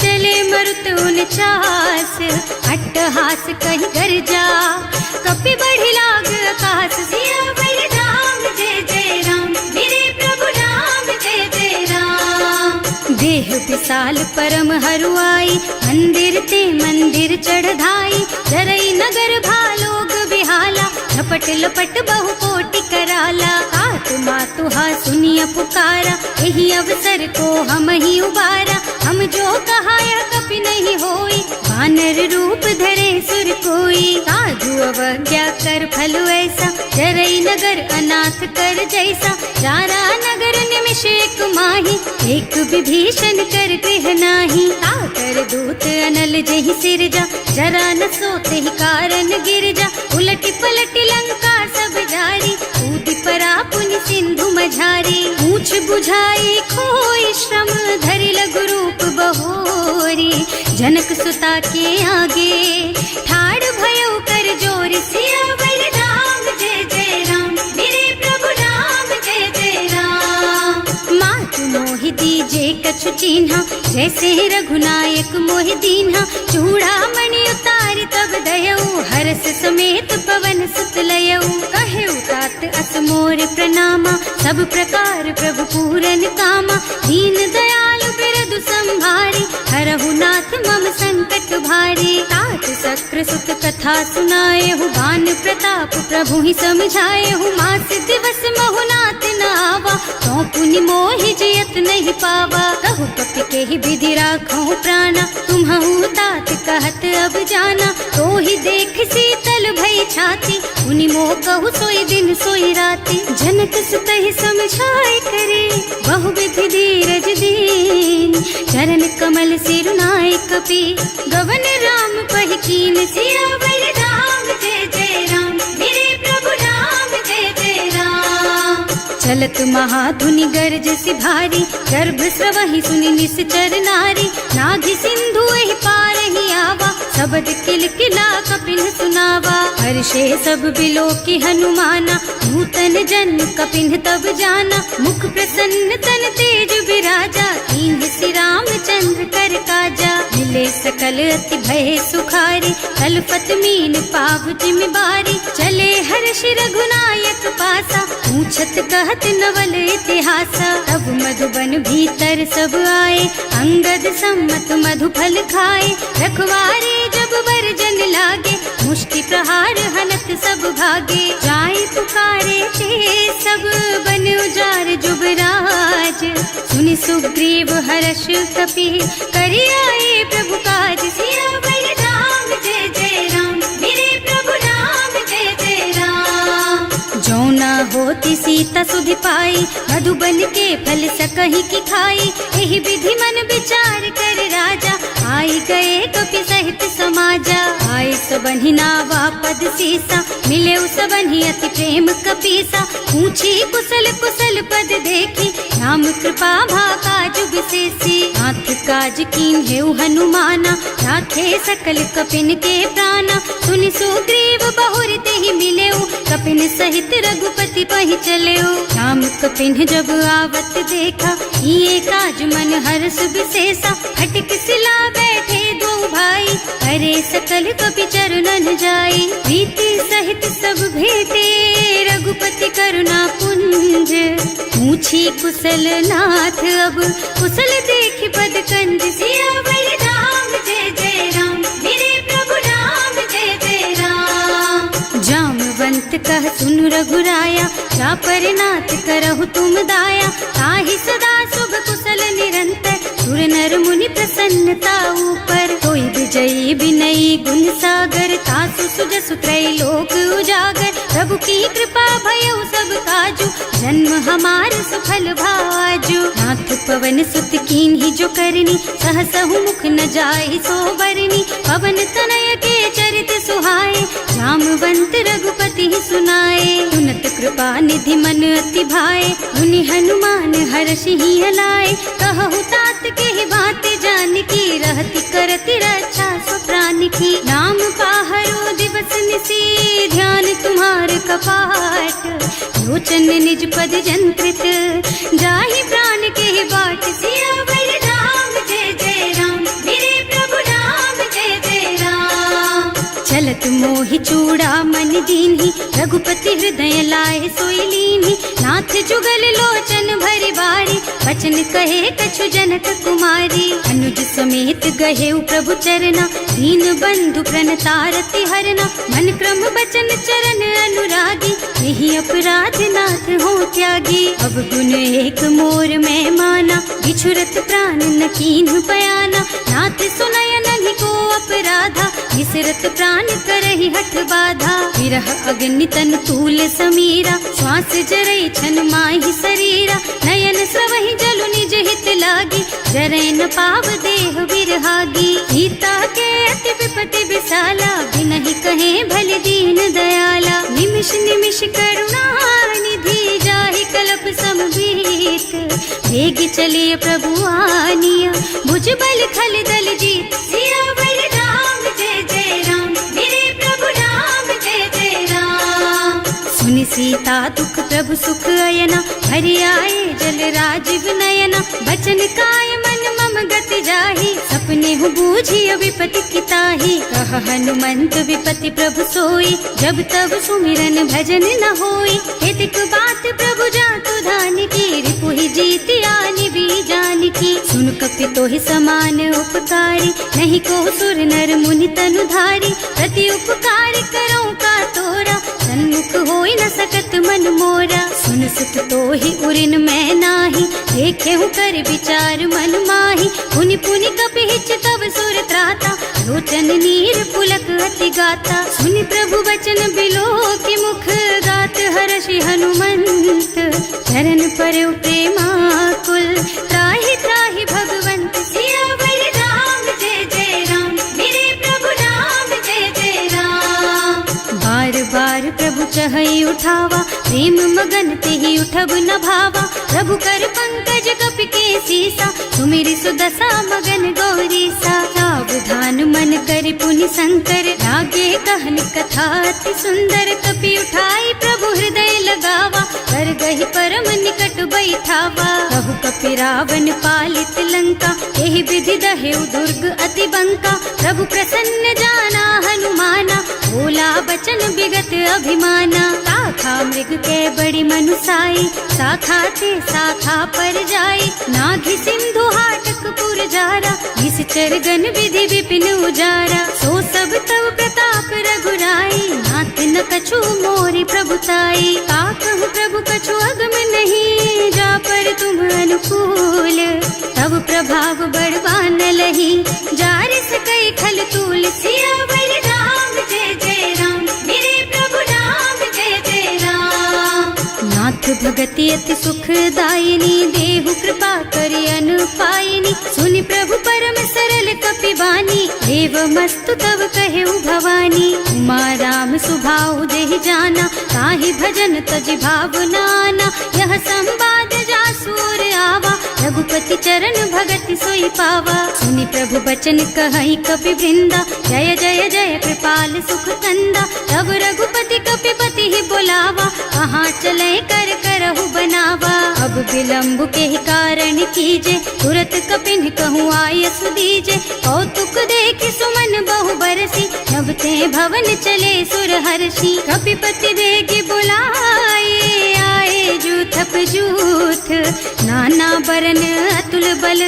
चले मरुत उनचास, अट्टहास कहि गर्जा, कपि बढ़ि लाग आकाश। सियावर राम जय जय राम, मेरे प्रभु राम जय जय राम। देह विशाल परम हरुआई, मंदिर ते मंदिर चढ़धाई, जरई नगर भालोग बिहाला, झपट लपट बहु कोटि कराला। आत्मा तुहा सुनिय पुकारा, यही अवसर को हम ही उबारा, हम जो कहा यह कपि नहीं होई, वानर रूप धरे सुर कोई। साधु अवज्ञा कर फल ऐसा, जरई नगर अनाथ कर जैसा, जारा नगर निमिष एक माही, एक विभीषण कर गृह नाही। ताकर दूत अनल जहि सिरजा, जरा न सोते ही कारण गिर जा, उलटी पलटी लंका सब जारी, कूदि परा पुनि सिंधु मझारी। पूछ बुझाई खोई श्रम, धरि लघु रूप बहोरी, जनक सुता के आगे ठाड़ भयो कर जोर, सियावर राम जय जय राम, मेरे प्रभु राम जय जय राम। मात मोहि दीजे कछु चिन्हा, जैसे रघुनायक मोहि दीन्हा। चूड़ामणि उतारि तब दयऊ, हरस समेत पवन सुत लयऊ। कहेऊ तात अस मोर प्रणामा, सब प्रकार प्रभु पूरन कामा। दीन दयालु बिरदु संभारी, हरहु नाथ मम संकट भारी। तात सक्र सुत कथा सुनाएहु, बान प्रताप प्रभु ही समझाएहु। मास दिवस महु नाथ न आवा, तो पुनि मोहि जियत नहीं पावा। कहु कपि के ही विधि राखहु प्राणा, तुम्हु तात कहत अब जाना। तो ही देख शीतल भई छाती, उनि मोह कहु सोई दिन सोई राती। जनक सुतहि समझाए करे, बहु विधि धीरज दीन। चरण कमल सिरुनाए कपि, गवन राम पहि कीन। सियावर राम जय जय राम, मेरे प्रभु राम जय जय राम। चलत महाधुनि गरज सि भारी, गर्भ स्रवहि सुनि निश्चर नारी। नाभि सिंधु एहि पार ही आवा, शब्द किलकिला कपिन सुनावा। हर्षे सब बिलो की हनुमाना, नूतन जन्म कपिन तब जाना। मुख प्रसन्न तन तेज विराजा, कीन्ह श्री रामचंद्र कर काजा। मिले सकल अति भय सुखारी, कलपत मीन पाव जिम बारी। चले हर्ष रघुनायक पासा, पूछत कहत नवल इतिहासा। तब मधुबन भीतर सब आए, अंगद सम्मत मधु फल खाए। रखवारे जब बरजन लागे, मुष्टि प्रहार हनत सब भागे। जाय पुकारे ते सब बन उजार जुबराज। सुनि सुग्रीव हर्ष कपि, करि आए प्रभु काज। सियावर राम जय जय राम, मेरे प्रभु राम जय जय राम। जो न होती सीता सुधि पाई, मधुबन के फल सकहि की खाई। एहि विधि मन विचार कर राजा, आई गए कपि सहित समाजा। आए सबन्हि नावा पद सीसा, मिले सबन्हि अति प्रेम कपीसा। पूछी कुशल कुशल पद देखी, राम कृपा भा काज विशेषी। नाथ काज कीन्हेउ हनुमाना, राखे सकल कपिन के प्राणा। सुनि सुग्रीव बहुर तेहि मिलेउ, कपिन सहित रघुपति पहि चलेउ। राम कपिन जब आवत देखा, ये काज मन हर्ष विशेषा। हटिक सिला बैठे दो भाई, हरे सकल कपि चरणन जाई। प्रीति सहित सब भेटे, रघुपति करुणा पुंज। पूछी कुशल नाथ अब, कुशल देखि पद कंज। सियावर राम जय जय राम, मेरे प्रभु राम जय जय राम। जामवंत कह सुनु रघुराया, जा पर नाथ करहु तुम दाया। ताहि सदा शुभ कुशल निरंतर, सुर नर मुनि प्रसन्नता ऊपर। कोई विजयी विनयी गुण सागर, तासु सुजसु त्रैलोक उजागर। प्रभु की कृपा भयउ सब काजू, जन्म हमार सुफल भाजू। नाथ पवन सुत कीन्ही जो करनी, सहसहु मुख न जाहि सो बरनी। पवन तनय के चरित सुहाए, जामवंत रघुपति सुनाए। सुनत कृपा निधि मन अति भाए, मुनि हनुमान हर्षि ही हलाए। कहु तात के ही बात जान की, रहती करती रक्षा सो प्राण की। नाम पाहरो दिवस निसी, ध्यान तुम्हार कपाट। लोचन निज पद जंत्रित, जाहि प्राण के ही बाट। सियावर राम जय जय राम, मेरे प्रभु राम जय जय राम। चलत मोहि चूड़ामणि दीन्ही, रघुपति हृदय लाए सोई लीन्ही। नाथ जुगल लोचन भरि बारी, वचन कहे कछु जनक कुमारी। अनुज समेत गहेउ प्रभु चरना, दीन बंधु प्रणतारति हरना। मन क्रम बचन चरण अनुरागी, यही अपराध नाथ हो त्यागी। अब गुण एक मोर मैं माना, बिछुरत प्राण न कीन्ह बयाना। नाथ सुनय नहीं को अपराधा, विसरत प्राण करहि हठ बाधा। विरह अग्नि तन तूल समीरा, श्वास जरई छन माहि शरीरा। नयन स्रवहि जलु निज हित लागी, जरै न पाव देह विरहागी। सीता के अति विपति विशाला, बिनहि कहे भल दीन दयाला। निमिष निमिष करुणा निधि, जाहि कलप समभीत। वेग चलिए प्रभु आनिया, भुज बल खल दल जीत। सुनि सीता दुख प्रभु सुख अयना, हरि आए जल राजीव नयना। बचन काय मन मम गति जाहि, सपने हूँ बूझी विपति किताही। कह हनुमंत विपति प्रभु सोई, जब तब सुमिरन भजन न होई। हितक बात प्रभु जातु धान की, रिपुहि जीति आनि भी जान की। सुन कपि तोहि समान उपकारी, नहीं को सुर नर मुनि तनु धारी। प्रति उपकार करो का तोरा, सन्मुख होई न सकत मन मोरा। सुन सुत तोहि उरिन मैं नाही, देखे हूँ कर विचार मन माही। पुनि पुनि कपि हिच तब सुर त्राता, लोचन नीर पुलक अति गाता। सुनि प्रभु बचन बिलो की मुख, गात हर्षि हनुमंत चरण पर प्रेमाकुल। त्राहि त्राहि भगवंत सियावर राम, जय जय राम मेरे प्रभु राम, जय जय राम। बार बार प्रभु चहई उठावा, प्रेम मगन तेहि उठब न भावा। प्रभु कर पंकज कपि के सीसा, सुमिरि सुदशा मगन गौरी सा। सावधान मन करि पुनि शंकर, लागे कहन कथा अति सुंदर। कपि उठाई प्रभु हृदय लगावा, कर गहि परम निकट बैठावा। कहु कपि रावण पालित लंका, एहि विधि दहेउ दुर्ग अति बंका। प्रभु प्रसन्न जाना हनुमाना, बोला बचन विगत अभिमाना। शाखा मृग के बड़ी मनुसाई, शाखा ते शाखा पर जाई। नाघि सिंधु हाटक पुर जारा, निश्चर गण विधि विपिन उजारा। सो सब तव प्रताप रघुराई, नाथ न कछु मोरि प्रभुताई। का कहूँ प्रभु कछु अगम नहीं, जा पर तुम अनुकूल। तब प्रभाव बड़वान लही, जार सकई खल तूल। सियावर राम, जय जय राम मेरे प्रभु राम, जय जय राम। नाथ भगति अति सुखदायिनी, देहु कृपा करि अनुपायिनी। सुनि प्रभु परम सरल कपि बानी, एवमस्तु तव कहेउ भवानी। उमा राम सुभाउ जेहि जाना, ताहि भजन तजि भावनाना। यह संवाद जासुर आवा, रघुपति चरण भगति सोई पावा। सुनि प्रभु बचन कहई कपि वृंदा, जय जय जय कृपाल सुख कंदा। तब रघुपति कपि पति ही बोलावा, कहाँ चले कर करहु बनावा। अब विलंब के ही कारण कीजे, तुरत कपिन कहूँ आयस दीजे। कौतुक देख सुमन बहु बरसी, नभ ते भवन चले सुर हर्षि। कपिपति वेगी बुलाए, आए जूथप जूथ। नाना बरन अतुल बल,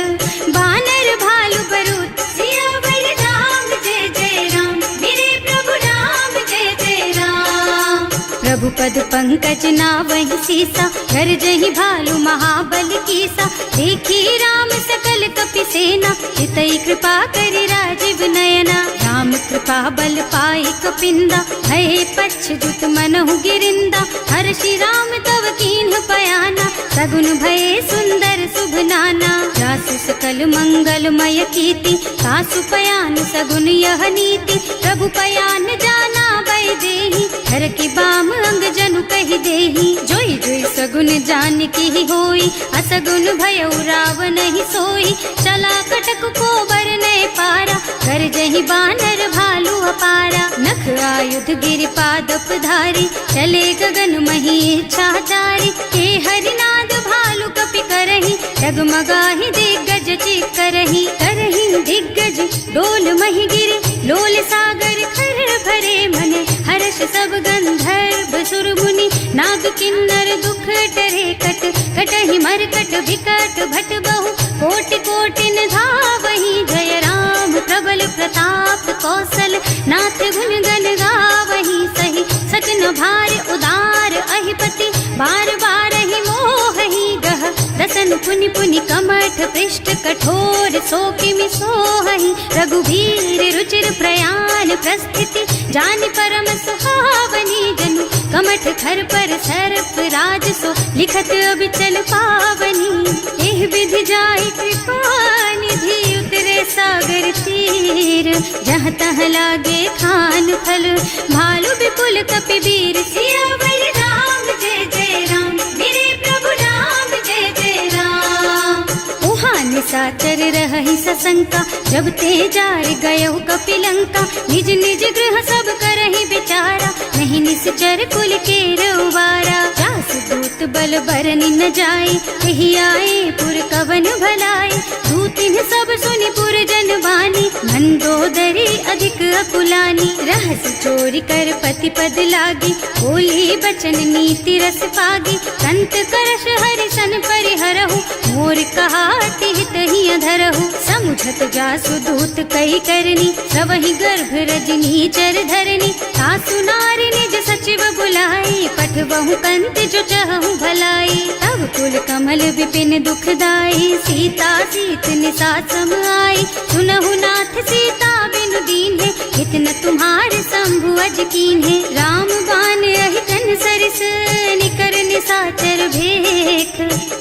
बानर भालु बरूथ। सियावर राम, जय जय राम मेरे प्रभु राम, जय जय राम। प्रभु पद पंकज नावहि सीसा, कर जहि भालु महाबल कीसा। देखी राम सकल कपि सेना, हितई कृपा करि राजीव नयना। राम कृपा बल पाई कपिंदा, भय पच्छ्युत मनहु गिरिंदा। हर्षि राम तव कीन्ह पयाना, सगुन भये सुंदर शुभ नाना। जासु सकल मंगलमय कीर्ति, तासु पयान सगुन यह नीति। प्रभु पयान जाना वै देहि, हर की बाम अंग जनु कहि देहि। जोई जोई सगुन जान की होई, असगुन भयउ रावण ही सोई। चला कटक को बरने पारा, कर जहि बानर भालु अपारा। नख आयुध गिरि पादप धारी, चले गगन मही इच्छा जारी। हे हरिनाद भालु कपि करही, डगमगाहि दिग्गज चित करही। करही दिग्गज डोल मही गिरि, लोल सागर खर भरे मन। हर्ष सब गंधर्व सुर मुनि, नाग किन्नर दुख डरे कट। कटहि मरकट विकट भट बहु, कोटि कोटिन धावहि। जय राम प्रबल प्रताप कौशल, नाथ गुण गण गावहि। सही सचन भार उदार अहिपति, बार बार ही मोहि गह। दसन पुनि पुनि कमठ पृष्ठ, कठोर सो किमि सोहि। रघुवीर रुचिर प्रयाण प्रस्थिति, जानि परम सुहावनी। जनु कमठ खर पर सर्प राज सो, लिखत अबिचल पावनी। एह विधि जाहि कृपा निधि, उतरे सागर तीर। जहाँ तहाँ लागे खान फल, भालु विपुल कपि वीर। सियावर राम, जय जय राम मेरे प्रभु राम, जय जय राम। उहाँ निशाचर रहहि सशंका, जब ते जार गयो कपि लंका। निज निज गृह सब करहि विचारा, नहीं निश्चर कुल के रउबारा। जास दूत बल बरनि न जाए, यही आए पुर कवन भलाई। दूतिन सब सुनि पुर जन बानी, मंदोदरी अधिक अकुलानी। रहस्य चोरी कर पति पद लागी, बोली बचन नीति रस पागी। संत करश हरि सन परिहरहु, मोर कहाति हित ही अधरहु। समुझत जासु दूत कही करनी, सबहि गर्भ रजनी चर धरनी। सासु नारी निज सचिव बुलाई, पठबहु कंत जो चहु भलाई। तब कुल कमल विपिन दुखदाई, सीता सीत निसा सम आई। सुनहु नाथ सीता बिनु दीन है, इतन तुम्हारे शंभु अज कीन है। राम बान अहितन सरिस, निकर निसाचर भेख।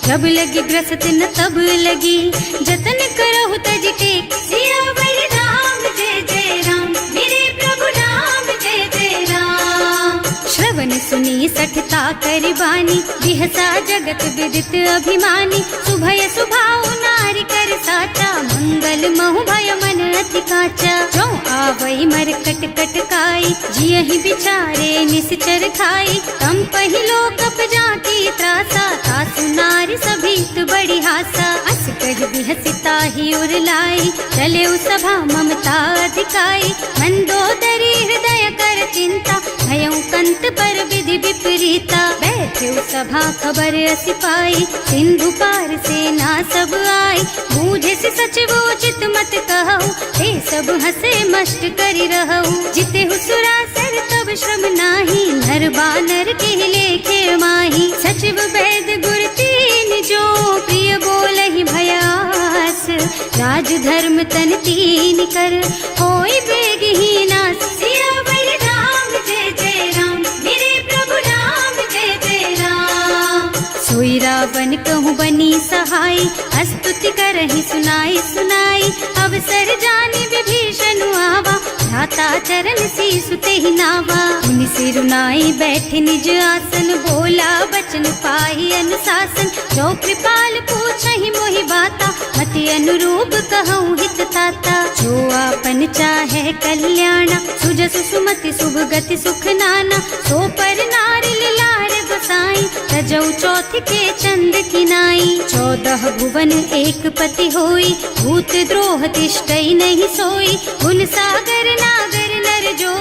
जब लगी ग्रसत न तब लगी, जतन करहु तज टेक। सियावर राम जय जय राम, मेरे प्रभु राम जय जय राम। श्रवण सुनी सठता कर बानी, बिहसा जगत विदित अभिमानी। सुभय सुभाव नारी कर साचा, मंगल महु भय मन अति काचा। जो आवई मर कट कट काई, जियहि बिचारे निश्चर खाई। तम पहिलो कप जाती त्रासा, तासु नारी सभीत बड़ी हासा। अस कह बिहसिता ही उर लाई, चले सभा ममता अधिकाई। मंदोदरी हृदय कर चिंता, भयउ कंत पर विधि विपरीता। बैठे सभा खबर असी पाई, सिंधु पार सेना सब आई। बूझे से सचिव उचित मत कहु, हे सब हसे मस्त करि रहु। जिते हुसुरासर तब श्रम नाही, नर बानर के लेखे माही। सचिव वैद गुर तीन जो, प्रिय बोलहि भयास। राज धर्म तन तीन कर, होई बेगहि नास। सियावर राम जय जय राम, मेरे प्रभु राम जय जय राम। सोई रावण कहूँ बनी सहाय, स्तुति करहि सुनाई सुनाई। अवसर जानी विभीषण आवा, भ्राता चरण सीसु तेहि नावा। मुनि सिरुनाई बैठे निज आसन, बोला बचन पाई अनुशासन। जो कृपाल पूछहि मोहि बाता, मति अनुरूप कहूँ हित ताता। जो आपन चाहे कल्याणा, सुजसु सुमति शुभ गति सुख नाना। सो पर नारी लार बसाई, तजौ चौथ के चंद किनाई। 14 भुवन एक पति होई, भूत द्रोह तिष्ठई नहीं सोई। गुण सागर नागर नर जो,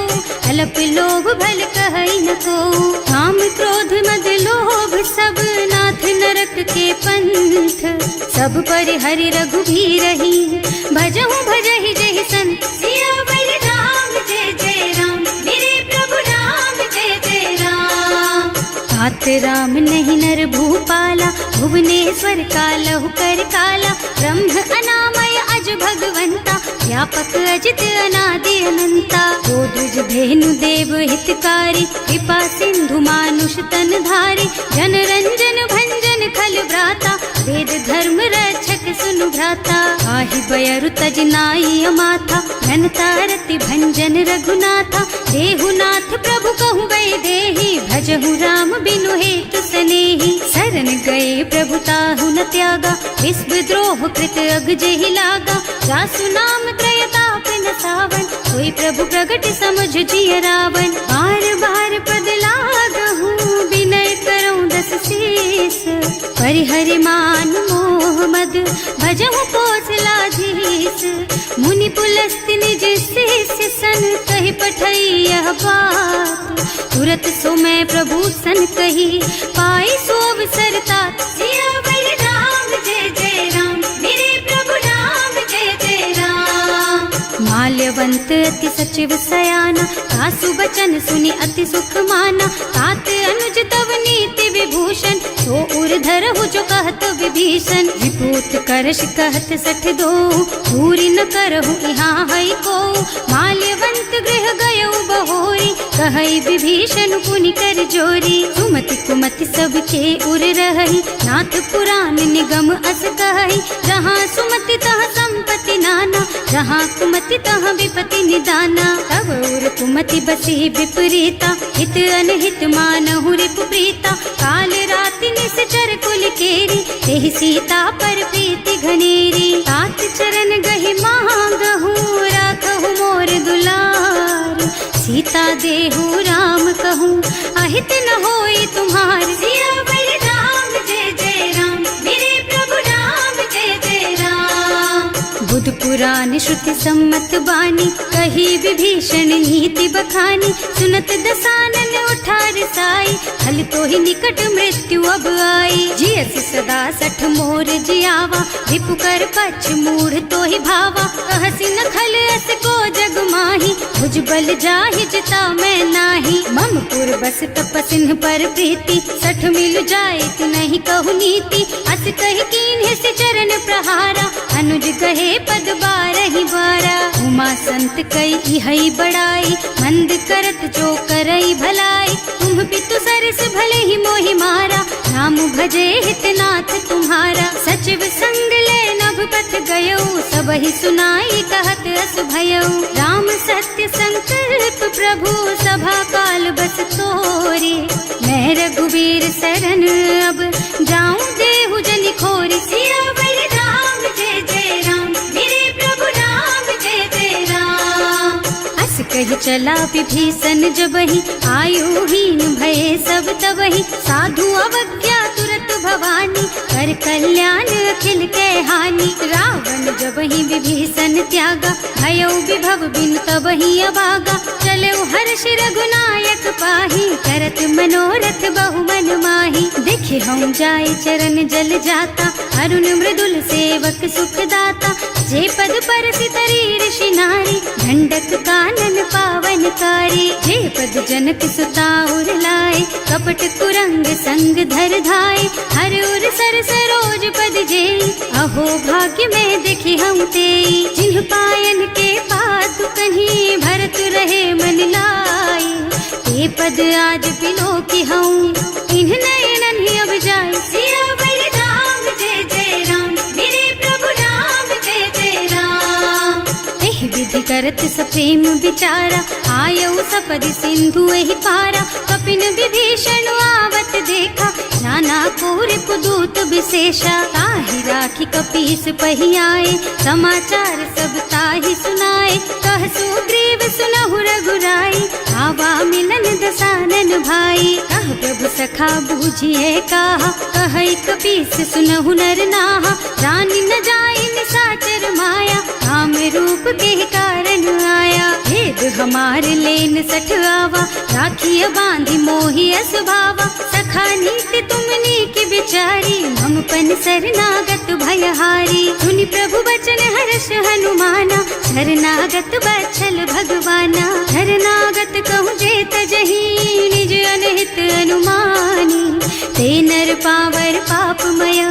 अल्प लोभ भल कहई न को। काम क्रोध मद लोभ सब, नाथ नरक के पंथ। सब पर हरि रघुबीरहि, भजहु भजहि जहि संत। सियावर राम जय जय राम, मेरे प्रभु राम जय जय राम। तात राम नहीं नर भूपाला, भुवनेश्वर कालहु कर काला। ब्रह्म अनामय अज भगवंता, व्यापक अजित अनादि अनंता। गोद्विज धेनु देव हितकारी, कृपा सिंधु मानुष तन धारी। जन रंजन भंजन खल भ्राता, वेद धर्म रक्षक सुनु भ्राता। आहि बयरु तज नाई अमाथा, घनता रति भंजन रघुनाथा। देहुनाथ प्रभु कहूँ वैदेही, भजहु राम बिनु हेतु सनेही। शरण गए प्रभु ताहु न त्यागा, विश्व द्रोह कृत अग जेहि लागा। जासु नाम त्रयताप न सावन, सोई प्रभु प्रगट समझ जिय रावण। बार बार पद लागहु, विनय करऊँ दस शीस। परिहरि मान मोह मद, भजहु कौशलाधीश। मुनि पुलस्त्य निज शिष्य सन, कहि पठई यह बात। तुरत सो मैं प्रभु सन कही, पाई सो अवसर तात। सियावर राम जय जय राम, मेरे प्रभु राम जय जय राम। माल्यवंत अति सचिव सयाना, सासु बचन सुनि अति सुख माना। तात अनुज तव नीति विभूषण, सो उर धरहु जो कहत विभीषण। विभूत करश कहत 62, पूरी न करहु यहाँ है को। माल्यवंत गृह गयौ बहोरी, कहई विभीषण पुनि कर जोरी। सुमति कुमति सबके उर रही, नाथ पुराण निगम अस कहई। जहाँ सुमति तहाँ संपत्ति नाना, जहाँ कुमति तहाँ विपत्ति निदाना। तब उर कुमति बसी विपरीता, हित अनहित मानहु रिपु प्रीता। काल राति निश्चर कुल केरी, तेहि सीता पर प्रीति घनेरी। तात चरण गहि मांगहु, राखहु मोर दुलार। सीता देहु राम कहूँ सहित न होई तुम्हार। सियावर राम जय जय राम, मेरे प्रभु राम जय जय राम। बुध पुराण श्रुति सम्मत बानी, कही विभीषण नीति बखानी। सुनत दसानन उठा रिसाई, हल तो ही निकट मृत्यु अब आई। जियसि सदा सठ मोर जियावा, रिपु कर पछ मूढ़ तो ही भावा। कहसि न खल अस को जग माही, भुज बल जाहि जिता मैं नाही। मम पुर बस तपसिन पर प्रीति, सठ मिल जाए तु नहीं कहु नीति। अस कहि कीन्ह से चरण प्रहारा, अनुज कहे पद बारहि बारा। उमा संत कई हई बड़ाई, मंद करत जो करई भलाई। तुम पितु सरस भले ही मोहि मारा, नाम भजे हितनाथ तुम्हारा। सचिव संग ले नभ पथ गयो, सबहि सुनाई कहत अस भयो। राम सत्य संकल्प प्रभु, सभा काल बस तोरे। मैं रघुवीर शरण अब, जाऊं देहु जनि खोरी। सियावर राम जय जय राम, मेरे प्रभु राम जय जय राम। अस कहि चला विभीषण जबहि, आयुहीन भये सब तबहि। साधु अवज्ञा तुरत भवानी, कर कल्याण अखिल के हानि। रावण जबहि विभीषण त्यागा, भयो विभव बिनु तबहि अभागा। चलऊ हर्ष रघुनायक पाहि, करत मनोरथ बहु मन माहि। देखे हम जाय चरण जल जाता, अरुण मृदुल सेवक सुख दाता। जे पद परसि तरी ऋषि नारी, दंडक कानन पावन कारी। जे पद जनक सुता उर लाए, कपट कुरंग संग धर धाय। हर उर सर सरोज पद जेई, अहो भाग्य में देखि हम तेई। जिन्ह पायन के पातु कहीं, भरत रहे मन लाई। ते पद आज बिलो की हूँ, इन्ह नयनन ही अब जाए। सियावर राम जय जय राम, मेरे प्रभु राम जय जय राम। एहि विधि करत सप्रेम विचारा, आयऊ सपदि सिंधु एहि पारा। कपिन विभीषण आवत देखा, जाना कोरि पुदूत विशेषा। ताहि राखी कपीस पहि आए, समाचार सब ताहि सुनाए। कह सुग्रीव सुनहु रघुराई, आवा मिलन दसानन भाई। कह प्रभु सखा बूझिए काहा, कहै कपीस सुनहु नर नाहा। जानि न जाय निसाचर माया, काम रूप के कारण आया। भेद हमार लेन सठ आवा, राखिय बांधि मोहि असभावा। सखा नीति तुमनी की बिचारी, मम पन शरणागत भयहारी। सुनि प्रभु बचन हर्ष हनुमाना, शरणागत बच्छल भगवाना। शरणागत कहूँ जे तजहि, निज अनहित अनुमानी। ते नर पावर पापमय,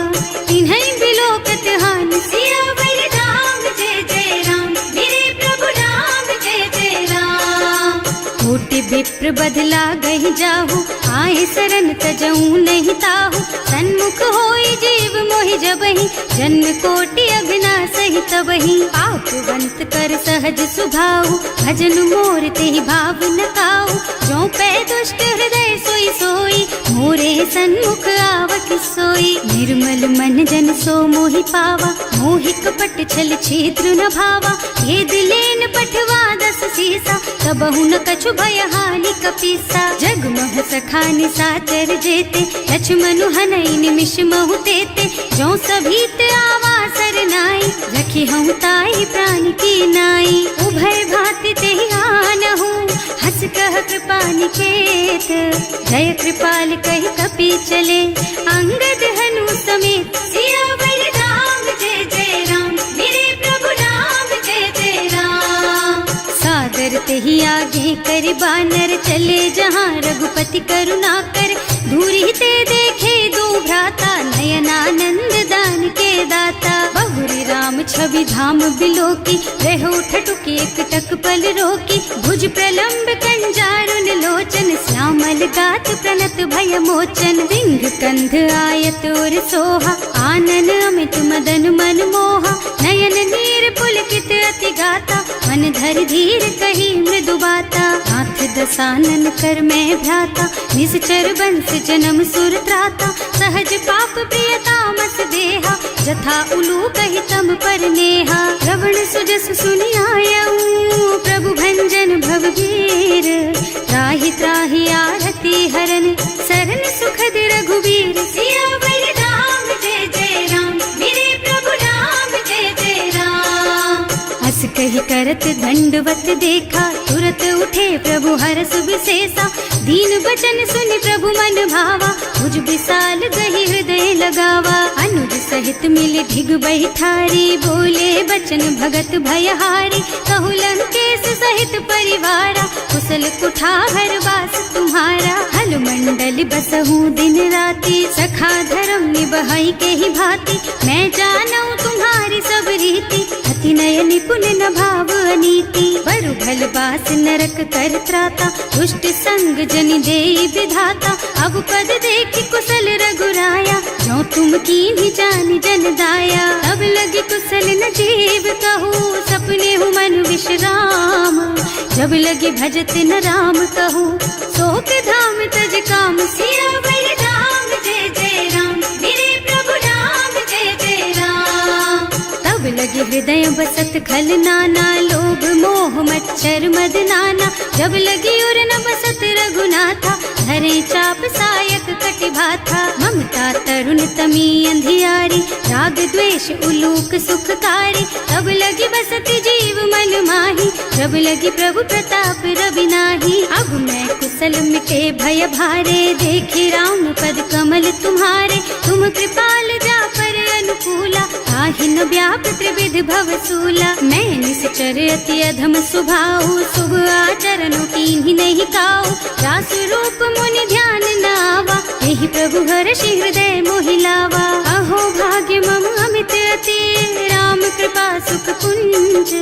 तिन्है बिलोकत हानि। सियावर राम जय जय राम, मेरे प्रभु राम जय जय राम। कोटि विप्र बदला गहि जाहु, आए शरण तजऊ नहीं ताहु। सन्मुख होई जीव मोहि जबहि, जन्म कोटि अघनासहि तबहि। पापवंत कर सहज सुभाऊ, भजन मोर तेहि भाव न काऊ। जो पै दुष्ट हृदय सोई सोई, मोरे सन्मुख आवत सोई। निर्मल मन जन सो मोहि पावा, मोहि कपट छल छिद्र न भावा। भेद लेन पठवा दस सीसा, तबहु न कछु भय हानि कपीसा। जग मोह सखा निसाचर जेते, लक्ष्मणु हनई निमिष महु तेते। जो सभीत आवा सरनाई, रखी हूँ ताई प्राण की नाई। उभय भांति तेहि आनहु, हस कह कृपा निकेत। जय कृपाल कहि कपि चले, अंगद हनु समेत। सियावर राम जय जय राम, मेरे प्रभु राम जय जय राम। सादर तेहि आगे कर बानर, चले जहाँ रघुपति करुणा कर। दूरी ते देखे दो भ्राता, नयनानंद दान के दाता। बहुरी राम छवि धाम बिलोकी, रहो ठटुकी एक टक पल रोकी। भुज प्रलंब कंजारुन लोचन, श्यामल गात प्रणत भय मोचन। सिंह कंध आयत और सोहा, आनन अमित मदन मन मोहा। नयन नीर पुलकित अति गाता, मन धर धीर कही मृदु बाता। हाथ दसानन कर में भ्राता, निश्चर बंस जन्म सुर त्राता। सहज पाप प्रिय तामस देहा, जथा उलू कहि तम पर नेहा। श्रवण सुजस सुनि आयऊ, प्रभु भंजन भव भीर। त्राहि त्राहि आरती है कारण सरन सुखद रघुबीर। सियावर राम जय जय राम, मेरे प्रभु राम जय जय राम। हस कही करत दंडवत देखा, तुरत उठे प्रभु हरस विशेषा। दीन बचन सुनि प्रभु मन भावा, मुझ विशाल गही हृदय लगावा। अनुज सहित मिल ढिग बैठारी, बोले बचन भगत भयहारी। कहु लंकेश सहित परिवारा, कुशल कुठार वास तुम्हारा। हल मंडल बसहु दिन राति, सखा धर्म निबहई के ही भांति। मैं जानऊ तुम्हारी सब रीति, अति नय निपुण न भाव अनीति। बरु भल बास नरक कर त्राता, दुष्ट संग जनि देई विधाता। अब पद देखि कुशल रघुराया, जो तुम कीन्ही जानि जन दाया। तब लगी कुशल न जीव कहू, सपने हूँ मन विश्राम। जब लगी भजत न राम कहू, शोक धाम तज काम। सियावर राम जय जय राम, मेरे प्रभु राम जय जय राम। तब लगे हृदय बसत खल नाना, लोभ मोह मच्छर मद नाना। जब लगी उर न बसत रघुनाथा, धरे चाप सायक कटि भाथा। ममता तरुण तमी अंधियारी, राग द्वेष उलूक सुखकारी। तब लगी बसती जीव मन माही, जब लगी प्रभु प्रताप रवि नाही। अब मैं कुशल मिटे भय भारे, देखे राम पद कमल तुम्हारे। तुम कृपाल जा पर अनुकूला, ताहि न व्याप त्रिविध भवसूला। मैं निश्चर अति अधम स्वभाव, शुभ आचरण कीन्ही नहीं काऊ। रास रूप मुनि ध्यान न आवा, यही प्रभु हर्षि हृदय मोहिलावा। अहो भाग्य मम अमित अति, राम कृपा सुख पुंज।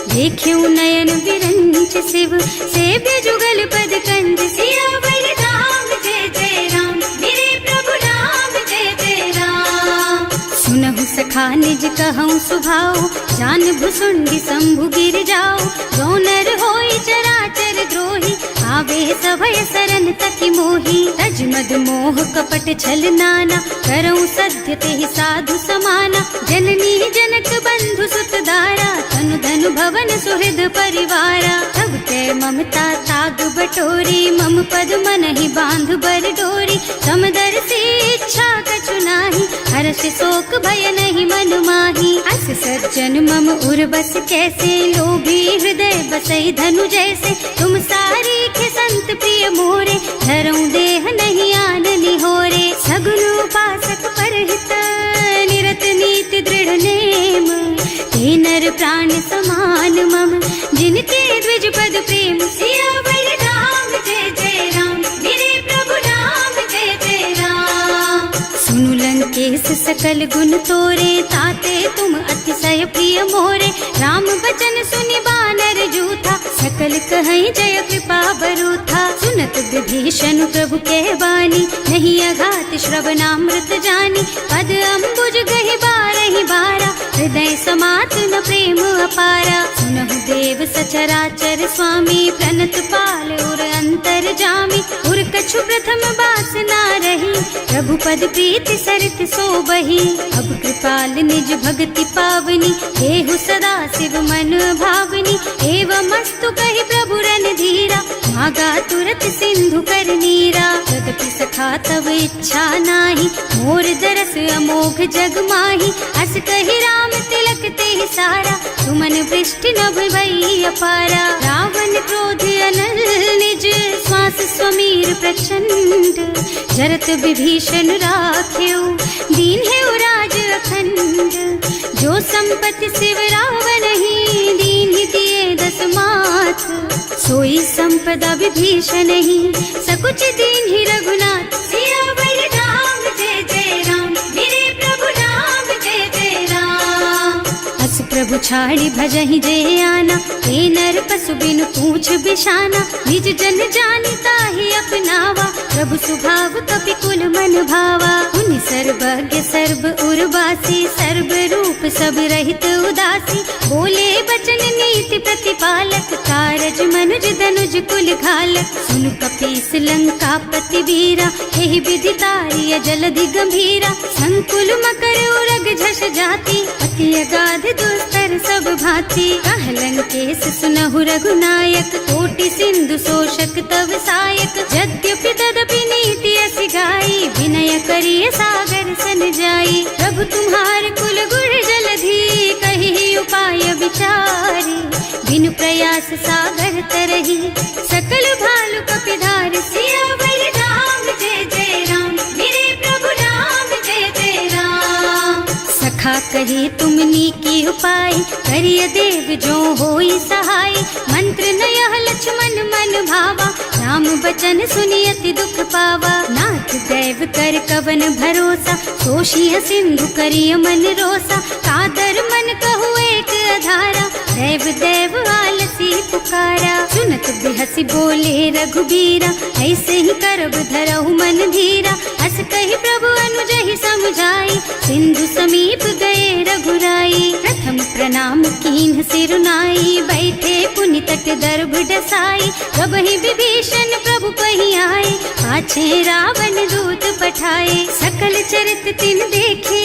देख्यऊ नयन विरंच शिव, सेव्य जुगल पद कंज। सियावर राम जय जय राम, मेरे प्रभु राम जय जय राम। सुनहु सखा निज कहऊँ सुभाऊ, जान भुसुंडी शंभु गिर जाऊ। जो नर होई चराचर द्रोही, आवे सभय सरन तकि मोही। तज मद मोह कपट छल नाना, करऊँ सत्य तेहि साधु समाना। जननी जनक बंधु सुत दारा, तनु धनु भवन सुहृद परिवारा। तब ते ममता ताग बटोरी, मम पद मनहि बांध बर डोरी। समदर्शी इच्छा कछु नाही, हर्ष शोक भय नहीं मन माही। अस सज्जन मम उर बस कैसे, लोभी हृदय बसई धनु जैसे। तुम सारी खे संत प्रिय मोरे, धरऊँ देह नहीं आन निहोरे। सगुन उपासक परहित, निरत नीति दृढ़ नेम। ते नर प्राण समान मम, जिनके द्विज पद प्रेम। सियावर राम जय जय राम, मेरे प्रभु राम जय जय राम। सुनु लंकेश सकल गुण तोरे, ताते तुम अतिशय प्रिय मोरे। राम बचन सुनि बानर जूथा, सकल कहई जय कृपा बरूथा। सुनत विभीषण प्रभु कह बानी, नहीं अघात श्रवणामृत जानी। पद अम्बुज गहि बारहि बारा, हृदय समात न प्रेम अपारा। सुनहु देव सचराचर स्वामी, प्रणत पाल उर अंतर जामी। उर कछु प्रथम बास ना रही, प्रभु पद प्रीति सरित सोबही। अब कृपाल निज भक्ति पावनी, देहु सदा शिव मन भावनी। एवं मस्तु कहि प्रभु रन धीरा, मागा तुरत सिंधु कर नीरा। यद्यपि सखा तब इच्छा नाही, मोर दरस अमोघ जग माही। अस कहि राम तिलक तेहि सारा, सुमन वृष्टि नभ भई अपारा। रावण क्रोध अनल निज, श्वास स्वमीर प्रचंड। जरत विभीषण राख्यो, दीन्हेउ राज अखंड। जो संपत्ति शिव रावण ही, दीन्हि दिए दस माथ। सोई संपदा विभीषण ही, सकुच दीन्हि रघुनाथ। सियावर राम जय जय राम, मेरे प्रभु राम जय जय राम। अस प्रभु छाड़ी भजहि जय आना, हे नर पशु बिनु पूछ बिशाना। निज जन जानि ताहि अपनावा, प्रभु सुभाव कपि कुल मन भावा। उनि सर्वज्ञ सर्व उर्वासी, सर्व रूप सब रहित उदासी। बोले बचन नीति प्रतिपालक, कारज मनुज धनुज कुल घालक। सुनु कपीस लंका पति वीरा, एहि विधि तारिय जलधि गंभीरा। संकुल मकर उरग झष जाति, अति अगाध दुस्तर सब भांति। कह लंकेश सुनहु रघुनायक, कोटि सिंधु शोषक तव सायक। यद्यपि तदपि व्यास सागर तरही, सकल भालु कपिधार सियावर राम जय जय राम, मेरे प्रभु राम जय जय राम। सखा कहे तुमनी की उपाय, करिय देव जो होई सहाय। मंत्र नयह लक्ष्मण मन भावा, राम बचन सुनि अति दुख पावा। नाथ दैव कर कवन भरोसा, सोषिय सिंधु करिय मन रोसा। कादर मन कहु एक अधारा, देव देव आलसी पुकारा। सुनत बिहसी बोले रघुबीरा, ऐसे ही करब धरहु मन धीरा। हस कहि प्रभु अनुजहि समझाई, सिंधु समीप गए रघुराई। प्रथम प्रणाम कीन्ह सिरुनाई, बैठे पुनि तट दर्भ डसाई। कबहि विभीषण प्रभु पहि आए, पाछे रावण दूत पठाए। सकल चरित तिन देखे,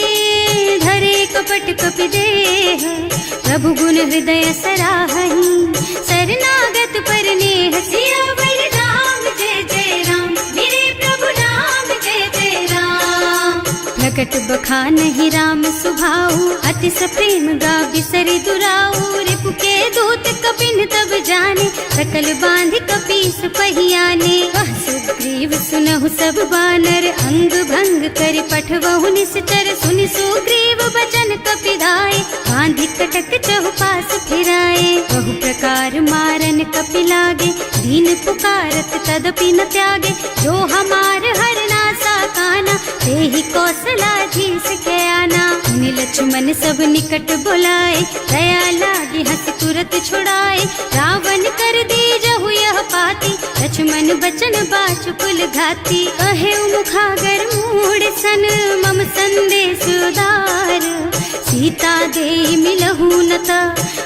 धरे कपट कपि देह। प्रभु गुण हृदय सराहहि, शरणागत पर नेह। सियावर राम जय जय राम, मेरे प्रभु राम जय जय राम। प्रकट बखानहि राम सुभाऊ, अति सप्रेम गा बिसरि दुराऊ। रिपु के दूत कपिन तब जाने, सकल बांध कपीस पहियाने। वह सुग्रीव सुनहु सब बानर, अंग भंग कर पठवहु निश्चर। सुनि सुग्रीव बचन कपिधाय, बांधि कटक चहुपास फिराए। बहु प्रकार मारन कपि लागे, दीन पुकारत तदपि न त्यागे। जो हमार हरना साकाना, तेहि कौशलाधीश के आना। मुनि लक्ष्मण सब निकट बुलाए, दया लागी हंस तुरत छुड़ाए। रावण कर दीजहु यह पाती, लक्ष्मण बचन बाचुकुल घाती। कहे मुखागर मूढ़ सन, मम संदेश उदार। सीता दे मिलहु न ता,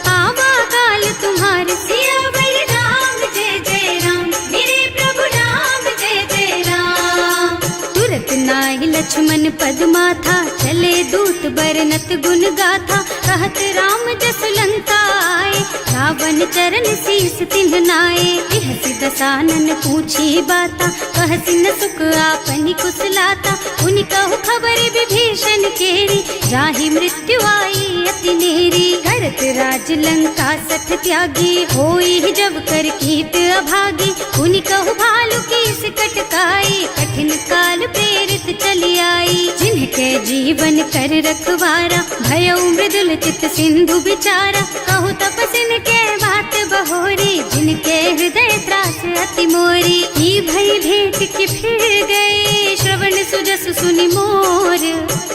आवा काल तुम्हार। सियावर राम जय जय राम, मेरे प्रभु राम जय जय राम। तुरत नाहि लक्ष्मण पद माथा, चले दूत बरनत गुण गाथा। कहत राम जस लंका आए, रावण चरण शीस तिन्ह नाए। बिहसि दसानन पूछी बाता, कहसि न सुख आपनि कुशलाता। उनि कहु खबर विभीषण केरी, जाहि मृत्यु आई अति नेरी। करत राज लंका सठ त्यागी, होई जब कर कीट अभागी। उनि कहु भालु कीस कटकाई, कठिन काल प्रेरित चली आई। जिनके जीवन कर रखवारा, भयउ मृदुल चित सिंधु बिचारा। कहु तपसिन के बात बहोरी, जिनके हृदय त्रास अति मोरी। की भई भेंट कि फिर गए, श्रवण सुजस सुनि मोर।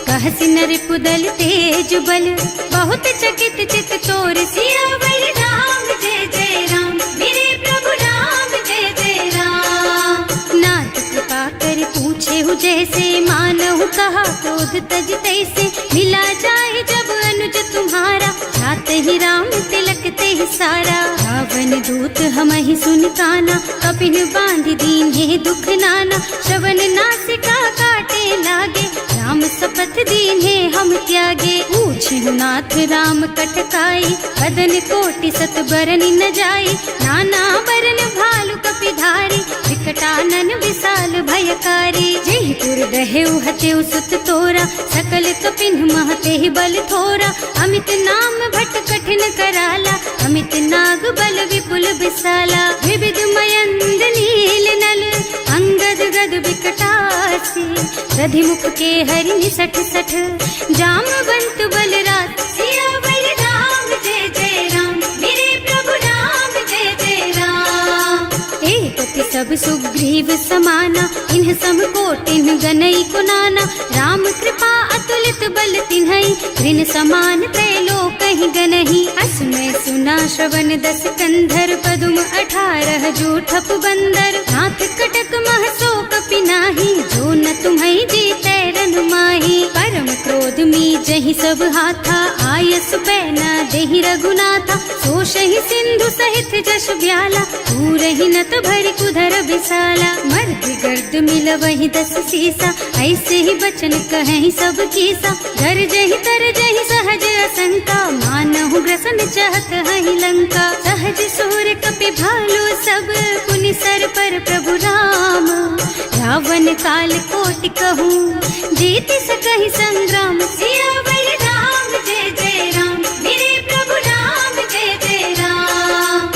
कहसि नर पुदल तेज बल, बहुत चकित चित तोर। सियावर राम जय जय राम, मेरे प्रभु राम जय जय राम। नाथ कृपा कर पूछे हु जैसे, मानहु कहा क्रोध तज तैसे। मिला जाए जब अनुज तुम्हारा, जात ही राम तिलक ते सारा। रावण दूत हमहि सुन काना, कपिन बांधि दीन्हे दुख नाना। श्रवण नासिका काटे लागे, राम शपथ दीन्हे हम त्यागे। पूछिहु नाथ राम कटकाई, बदन कोटि सत बरनि न जाई। नाना बरन भालु कपिधारी, विकटानन विशाल भयकारी। जेहि पुर दहेउ हतेउ सुत तोरा, सकल कपिन महते बल थोरा। अमित नाम भट कठिन कराला, अमित नाग बल विपुल विशाला। विविध मयंद नील नल, अंगद गद विकटासी। दधिमुख के हरि निसठ सठ, जामवंत बलराज। सियावर राम जय जय राम, मेरे प्रभु राम जय जय राम। एक सब सुग्रीव समाना, इन्ह सम कोटिन गनई कुनाना। राम कृपा अतुलित बल तिन्हई, ऋण समान त्रैलोक ही गनहि। असमय सुना श्रवण दस कंधर, पदुम 18 जूठप बंदर। नाथ कटक मह सो कपि नाही, जो न तुम्हई जीतै रन माही। परम क्रोध मी जहि सब हाथा, आयस पैना देहि रघुनाथा। सोषहि सिंधु सहित जश ब्याला, पूरहि नत भरि कुधर विशाला। मर्द गर्द मिलवहि 10 सीसा, ऐसे ही बचन कहें सब कीसा। गरजहि तरजहि सहज असंका, मानहु ग्रसन चाहत हहि लंका। सहज सूर कपि भालु सब, पुनि सर पर प्रभु राम। रावण काल कोटि कहूँ, जीत सकहि संग्राम। सियावर राम जय जय राम, मेरे प्रभु राम जय जय राम।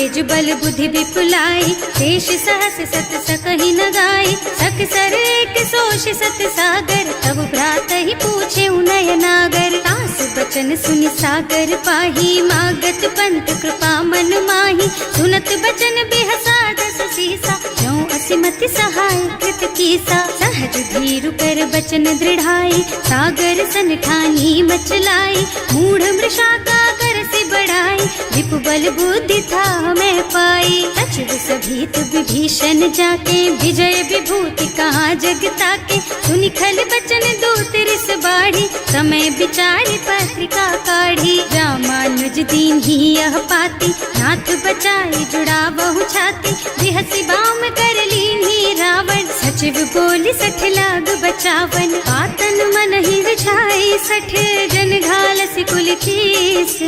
तेज बल बुद्धि विपुलाई, शेष सहस सत सकहि न गाई, सक सर एक सोष सत सागर, तब भ्रात ही पूछे उनय नागर। तास बचन सुनि सागर पाही, मागत पंत कृपा मन माही, सुनत बचन बिहसा दस सीसा, ज्यों असिमति सहाय कृत कीसा। सहज धीरु कर बचन दृढ़ाई, सागर सन ठानी मचलाई, मूढ़ मृषा का कर से बढ़ाई, विपु बल बुद्धि था मैं पाई। सचिव सभीत विभीषण जाके, विजय विभूति कहाँ जगता के, सुनि खल बचन दूत रिस बाढ़ी, समय विचारी पत्रिका काढ़ी। रामानुज दीन ही यह पाती, नाथ बचाई जुड़ा बहु छाती, बिहसी बाम कर लीन ही रावण, सचिव बोली सठ लाग बचावन। आतन मन ही विछाई सठ, जन घालसी कुल कीस,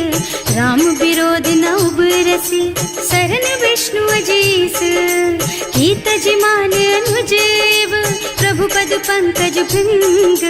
राम विरोध न उबरसी, शरण विष्णु अजीस। कीत जिमान अनुजेव, प्रभु पद पंकज भृंग,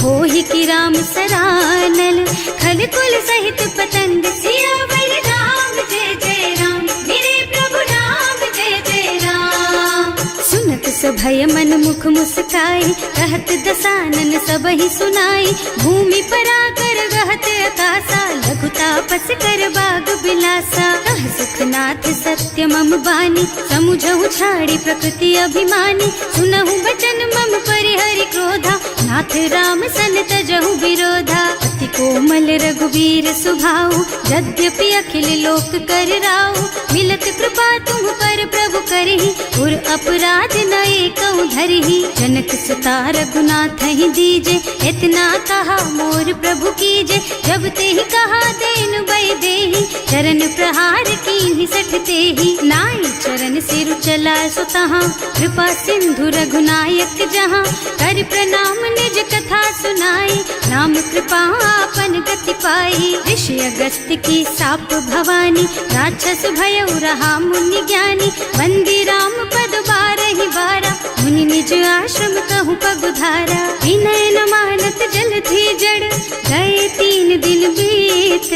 होहि की राम सरानल, खल कुल सहित पतंग। सियावर राम जय जय राम, मेरे प्रभु राम जय जय राम। सुनत सभय मन मुख मुस्काई, कहत दसानन सबहि सुनाई, भूमि पराकर गहत आकाशा, लघु तापस कर बाग बिलासा। कह सुखनाथ सत्य मम बानी, समुझहु छाड़ी प्रकृति अभिमानी, सुनहु बचन मम परिहरि क्रोधा, नाथ राम सन तजहु विरोधा। अति कोमल रघुवीर सुभाऊ, यद्यपि अखिल लोक कर राऊ, मिलत कृपा तुम पर प्रभु करहि, उर अपराध न एकहु धरहि। जनक सुता रघुनाथ ही दीजे, इतना कहा मोर प्रभु कीजे, जब ते ही कहा देन बई देहि, चरण प्रहार कीन्हि सठ तेहि। नाई चरण सिरु चला सुतहाँ, कृपा सिंधु रघुनायक जहाँ, कर प्रणाम निज कथा सुनाई, नाम कृपा आपन गति पाई। ऋषि अगस्त्य की साप भवानी, राक्षस भयउ रहा मुनि ज्ञानी, बंदी राम पद बारहि बारा, मुनि निज आश्रम कहु पगुधारा। विनय न मानत जल थी जड़, गए 3 दिन बीत,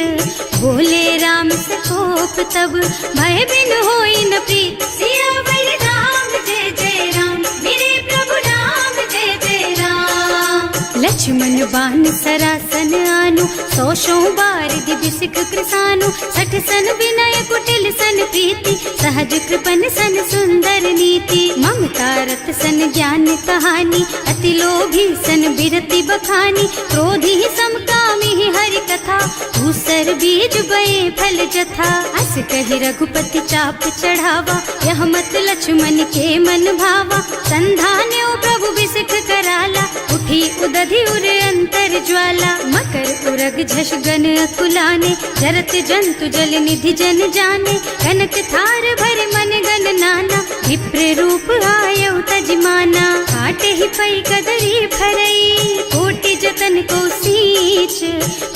बोले राम सकोप तब, भय बिन होई न प्रीत। सियावर राम जय जय राम, मेरे प्रभु राम जय जय राम। लक्ष्मण बान सरासन आनु, 100 बारिधि बिसिक कृसानु, 60 सन विनय कुटिल सन प्रीति, सहज कृपन सन सुंदर नीति। ममता रत सन ज्ञान कहानी, अति लोभी सन बिरति बखानी, क्रोधी ही समकामी ही हरि कथा, दूसर बीज बये फल जथा। अस कहि रघुपति चाप चढ़ावा, यह मत लक्ष्मण के मन भावा, संधान्यो प्रभु बिसिक कराला, उठी उदधि उर अंतर ज्वाला। मकर उरग झष गन अकुलाने, जरत जंतु जल निधि जन जाने, कनक थार भर मन गन नाना, विप्र रूप आयउ तजमाना। काटे ही पई कदरी फरई, कोटि जतन को सींच,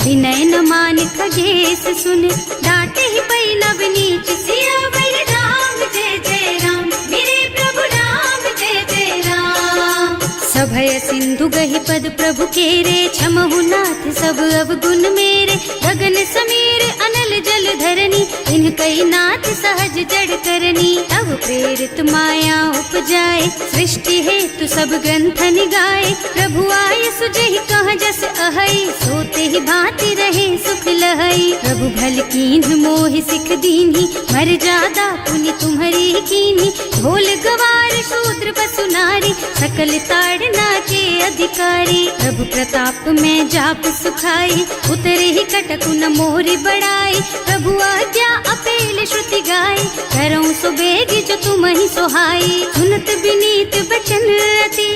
विनय न मान खगेश सुन, डांटे ही पई नव नीच। सियावर राम जय जय राम, मेरे प्रभु राम जय जय राम। सभय सिंधु गहि पद प्रभु केरे, क्षमहु नाथ सब अवगुण मेरे, गगन समीर अनल जल धरनी, इन कई नाथ सहज जड़ करनी। तब प्रेरित माया उपजाए, सृष्टि हेतु सब ग्रंथन गाए, प्रभु आय सुजहि कह जस अहै, सोते ही भांति रहे सुख लहै। प्रभु भल कीन्ह मोहि सिख दीन्ही, मर्यादा पुनि तुम्हरी कीन्ही, ढोल गवार शूद्र पशु नारी, सकल ताड़ना के अधिकारी। प्रभु प्रताप में जाप सुखाई, उतरे ही कटकु न मोरि बढ़ाई, प्रभु आज्ञा अपेल श्रुति गाई, करऊं सो बेगी जो तुम ही सोहाई। सुनत विनीत बचन अति,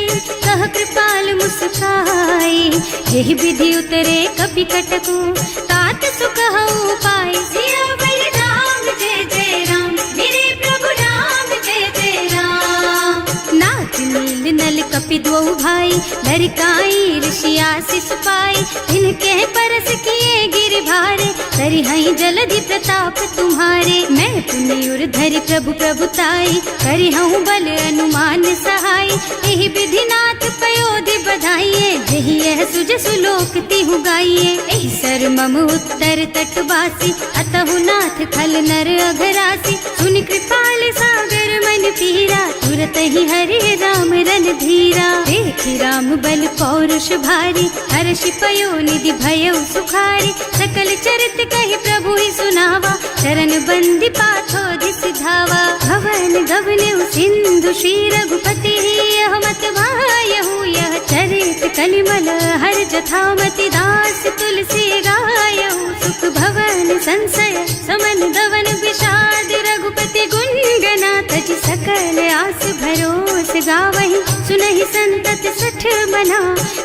कह कृपाल मुस्काई, यही विधि उतरे कपि कटकु, तात सुखहु पाई। सियावर राम जय जय राम, मेरे प्रभु राम जय जय राम। नाथ नील नल कपि द्वौ भाई, लरिकाई ऋषि आशीष पाई, इनके परस किए गिर भारे, तरि हई जलधि प्रताप तुम्हारे। मैं पुनि उर धरि प्रभु प्रभुताई, करि हूँ बल अनुमान सहाय, यही विधि नाथ पयोधि बधाइए, जही यह सुज सुलोक तिहु गाइए। एहि सर मम उत्तर तटवासी, अतहु नाथ खल नर अघरासी। सुनि कृपाल सागर मन पीरा, तुरत ही हरे राम रन धीरा। देखि राम बल पौरुष भारी, हर्ष पयो निधि भयउ सुखारी। सकल चरित कहि प्रभु ही सुनावा, चरण बंदी पाथो सिधावा। भवन गवनेउ सिंधु श्री रघुपति, यह मत वायहु यह चरित कलिमल हर जथामति। दास तुलसी गायहु, सुख भवन संशय समन दवन विषाद। रघुपति गुण गना तज सकल आस भरोस गावहि। सुनहि संतत सठ मना,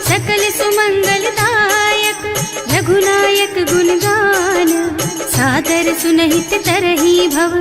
सकल सुमंगल दायक। रघुनायक गुण गान, सादर सुनहित तरहि भव।